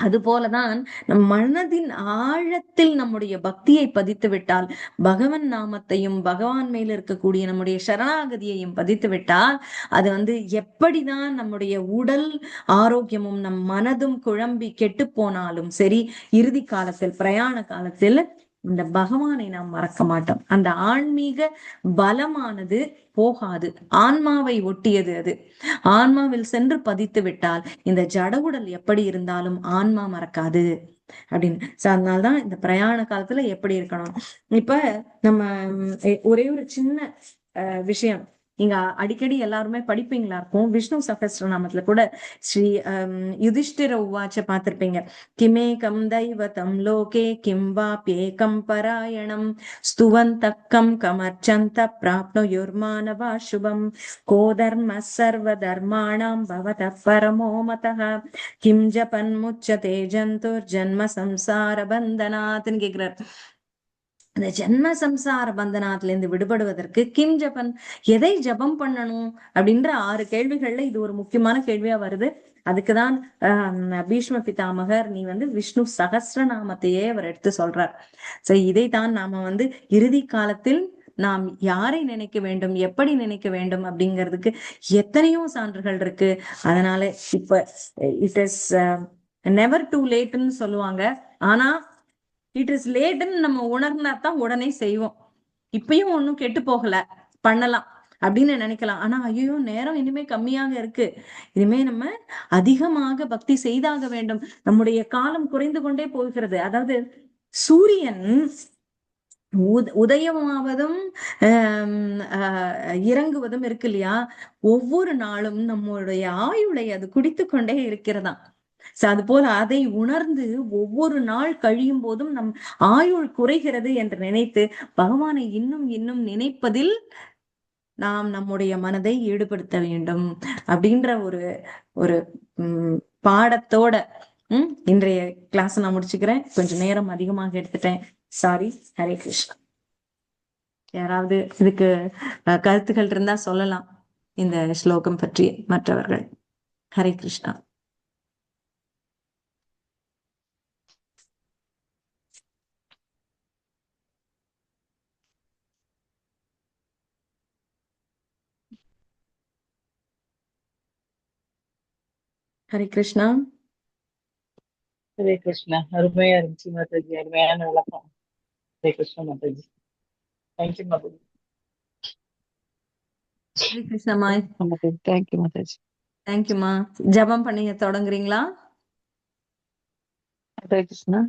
அது போலதான் நம் மனதின் ஆழத்தில் நம்முடைய பக்தியை பதித்து விட்டால், பகவன் நாமத்தையும் பகவான் மேல இருக்கக்கூடிய நம்முடைய சரணாகதியையும் பதித்து விட்டால், அது வந்து எப்படிதான் நம்முடைய உடல் ஆரோக்கியமும் நம் மனதும் குழம்பி கெட்டு போனாலும் சரி, இறுதி காலத்தில் பிரயாண காலத்தில் இந்த பகவானை நாம் மறக்க மாட்டோம். அந்த ஆன்மீக பலமானது போகாது. ஆன்மாவை ஒட்டியது அது. ஆன்மாவில் சென்று பதித்து விட்டால் இந்த ஜட உடல் எப்படி இருந்தாலும் ஆன்மா மறக்காது அப்படின்னு. அதனால்தான் இந்த பிரயாண காலத்துல எப்படி இருக்கணும். இப்ப நம்ம ஒரே ஒரு சின்ன விஷயம் இங்க அடிக்கடி எல்லாருமே படிப்பீங்களா இருக்கும். விஷ்ணு சகஸ்ரநாமத்துல கூட ஸ்ரீ யுதிஷ்டிர உவாச்ச பார்த்திருப்பீங்க. கிமேகம் தைவதம் லோகே கிம் வாப்யேகம் பராயணம் ஸ்துவந்தக்கம் கமர்ச்சந்த பிராப்னுயுர்மானவா சுபம் கோதர்ம சர்வ தர்மாணாம் பவத பரமோ மதः கிம் ஜபன் முச்சதே ஜந்துர் ஜன்ம சம்சார பந்தனாத்னு கேக்குறார். அந்த ஜென்ம சம்சார பந்தனாத்துல இருந்து விடுபடுவதற்கு கிம் ஜபன், எதை ஜபம் பண்ணணும் அப்படின்ற 6 கேள்விகள்ல இது ஒரு முக்கியமான கேள்வியா வருது. அதுக்குதான் பீஷ்ம பிதாமகர் நீ விஷ்ணு சகஸ்ரநாமத்தையே அவர் எடுத்து சொல்றார். சோ இதைத்தான் நாம இறுதி காலத்தில் நாம் யாரை நினைக்க வேண்டும், எப்படி நினைக்க வேண்டும் அப்படிங்கிறதுக்கு எத்தனையோ சான்றுகள் இருக்கு. அதனால இப்ப இட் இஸ் நெவர் டூ லேட்னு சொல்லுவாங்க. ஆனா இட் இஸ் லேட்னு நம்ம உணர்ந்தா தான் உடனே செய்வோம். இப்பயும் ஒன்னும் கெட்டு போகல, பண்ணலாம் அப்படின்னு நினைக்கலாம். ஆனா ஐயோ நேரம் இனிமே கம்மியாக இருக்கு, இனிமே நம்ம அதிகமாக பக்தி செய்தாக வேண்டும், நம்முடைய காலம் குறைந்து கொண்டே போகிறது. அதாவது சூரியன் உதயமாவதும் இறங்குவதும் இருக்கு இல்லையா, ஒவ்வொரு நாளும் நம்முடைய ஆயுளை அது குடித்து கொண்டே இருக்கிறதாம். அது போல அதை உணர்ந்து ஒவ்வொரு நாள் கழியும் போதும் நம் ஆயுள் குறைகிறது என்று நினைத்து பகவானை இன்னும் இன்னும் நினைப்பதில் நாம் நம்முடைய மனதை ஈடுபடுத்த வேண்டும் அப்படின்ற ஒரு ஒரு பாடத்தோட இன்றைய கிளாஸ் நான் முடிச்சுக்கிறேன். கொஞ்சம் நேரம் அதிகமாக எடுத்துட்டேன், சாரி. ஹரே கிருஷ்ணா. யாராவது இதுக்கு கருத்துக்கள் இருந்தா சொல்லலாம் இந்த ஸ்லோகம் பற்றி மற்றவர்கள். ஹரே கிருஷ்ணா. ஹரே கிருஷ்ணா. ஹரே கிருஷ்ணா. அருமையா இருந்துச்சு மாதாஜி, அருமையான விளக்கம். ஹரே கிருஷ்ணா மாதாஜி. தேங்க்யூ மாதாஜி. ஹரே கிருஷ்ணம்மா. தேங்க்யூ மாதாஜி. தேங்க்யூமா. ஜபம் பண்ணி தொடங்குறீங்களா? ஹரே கிருஷ்ணா.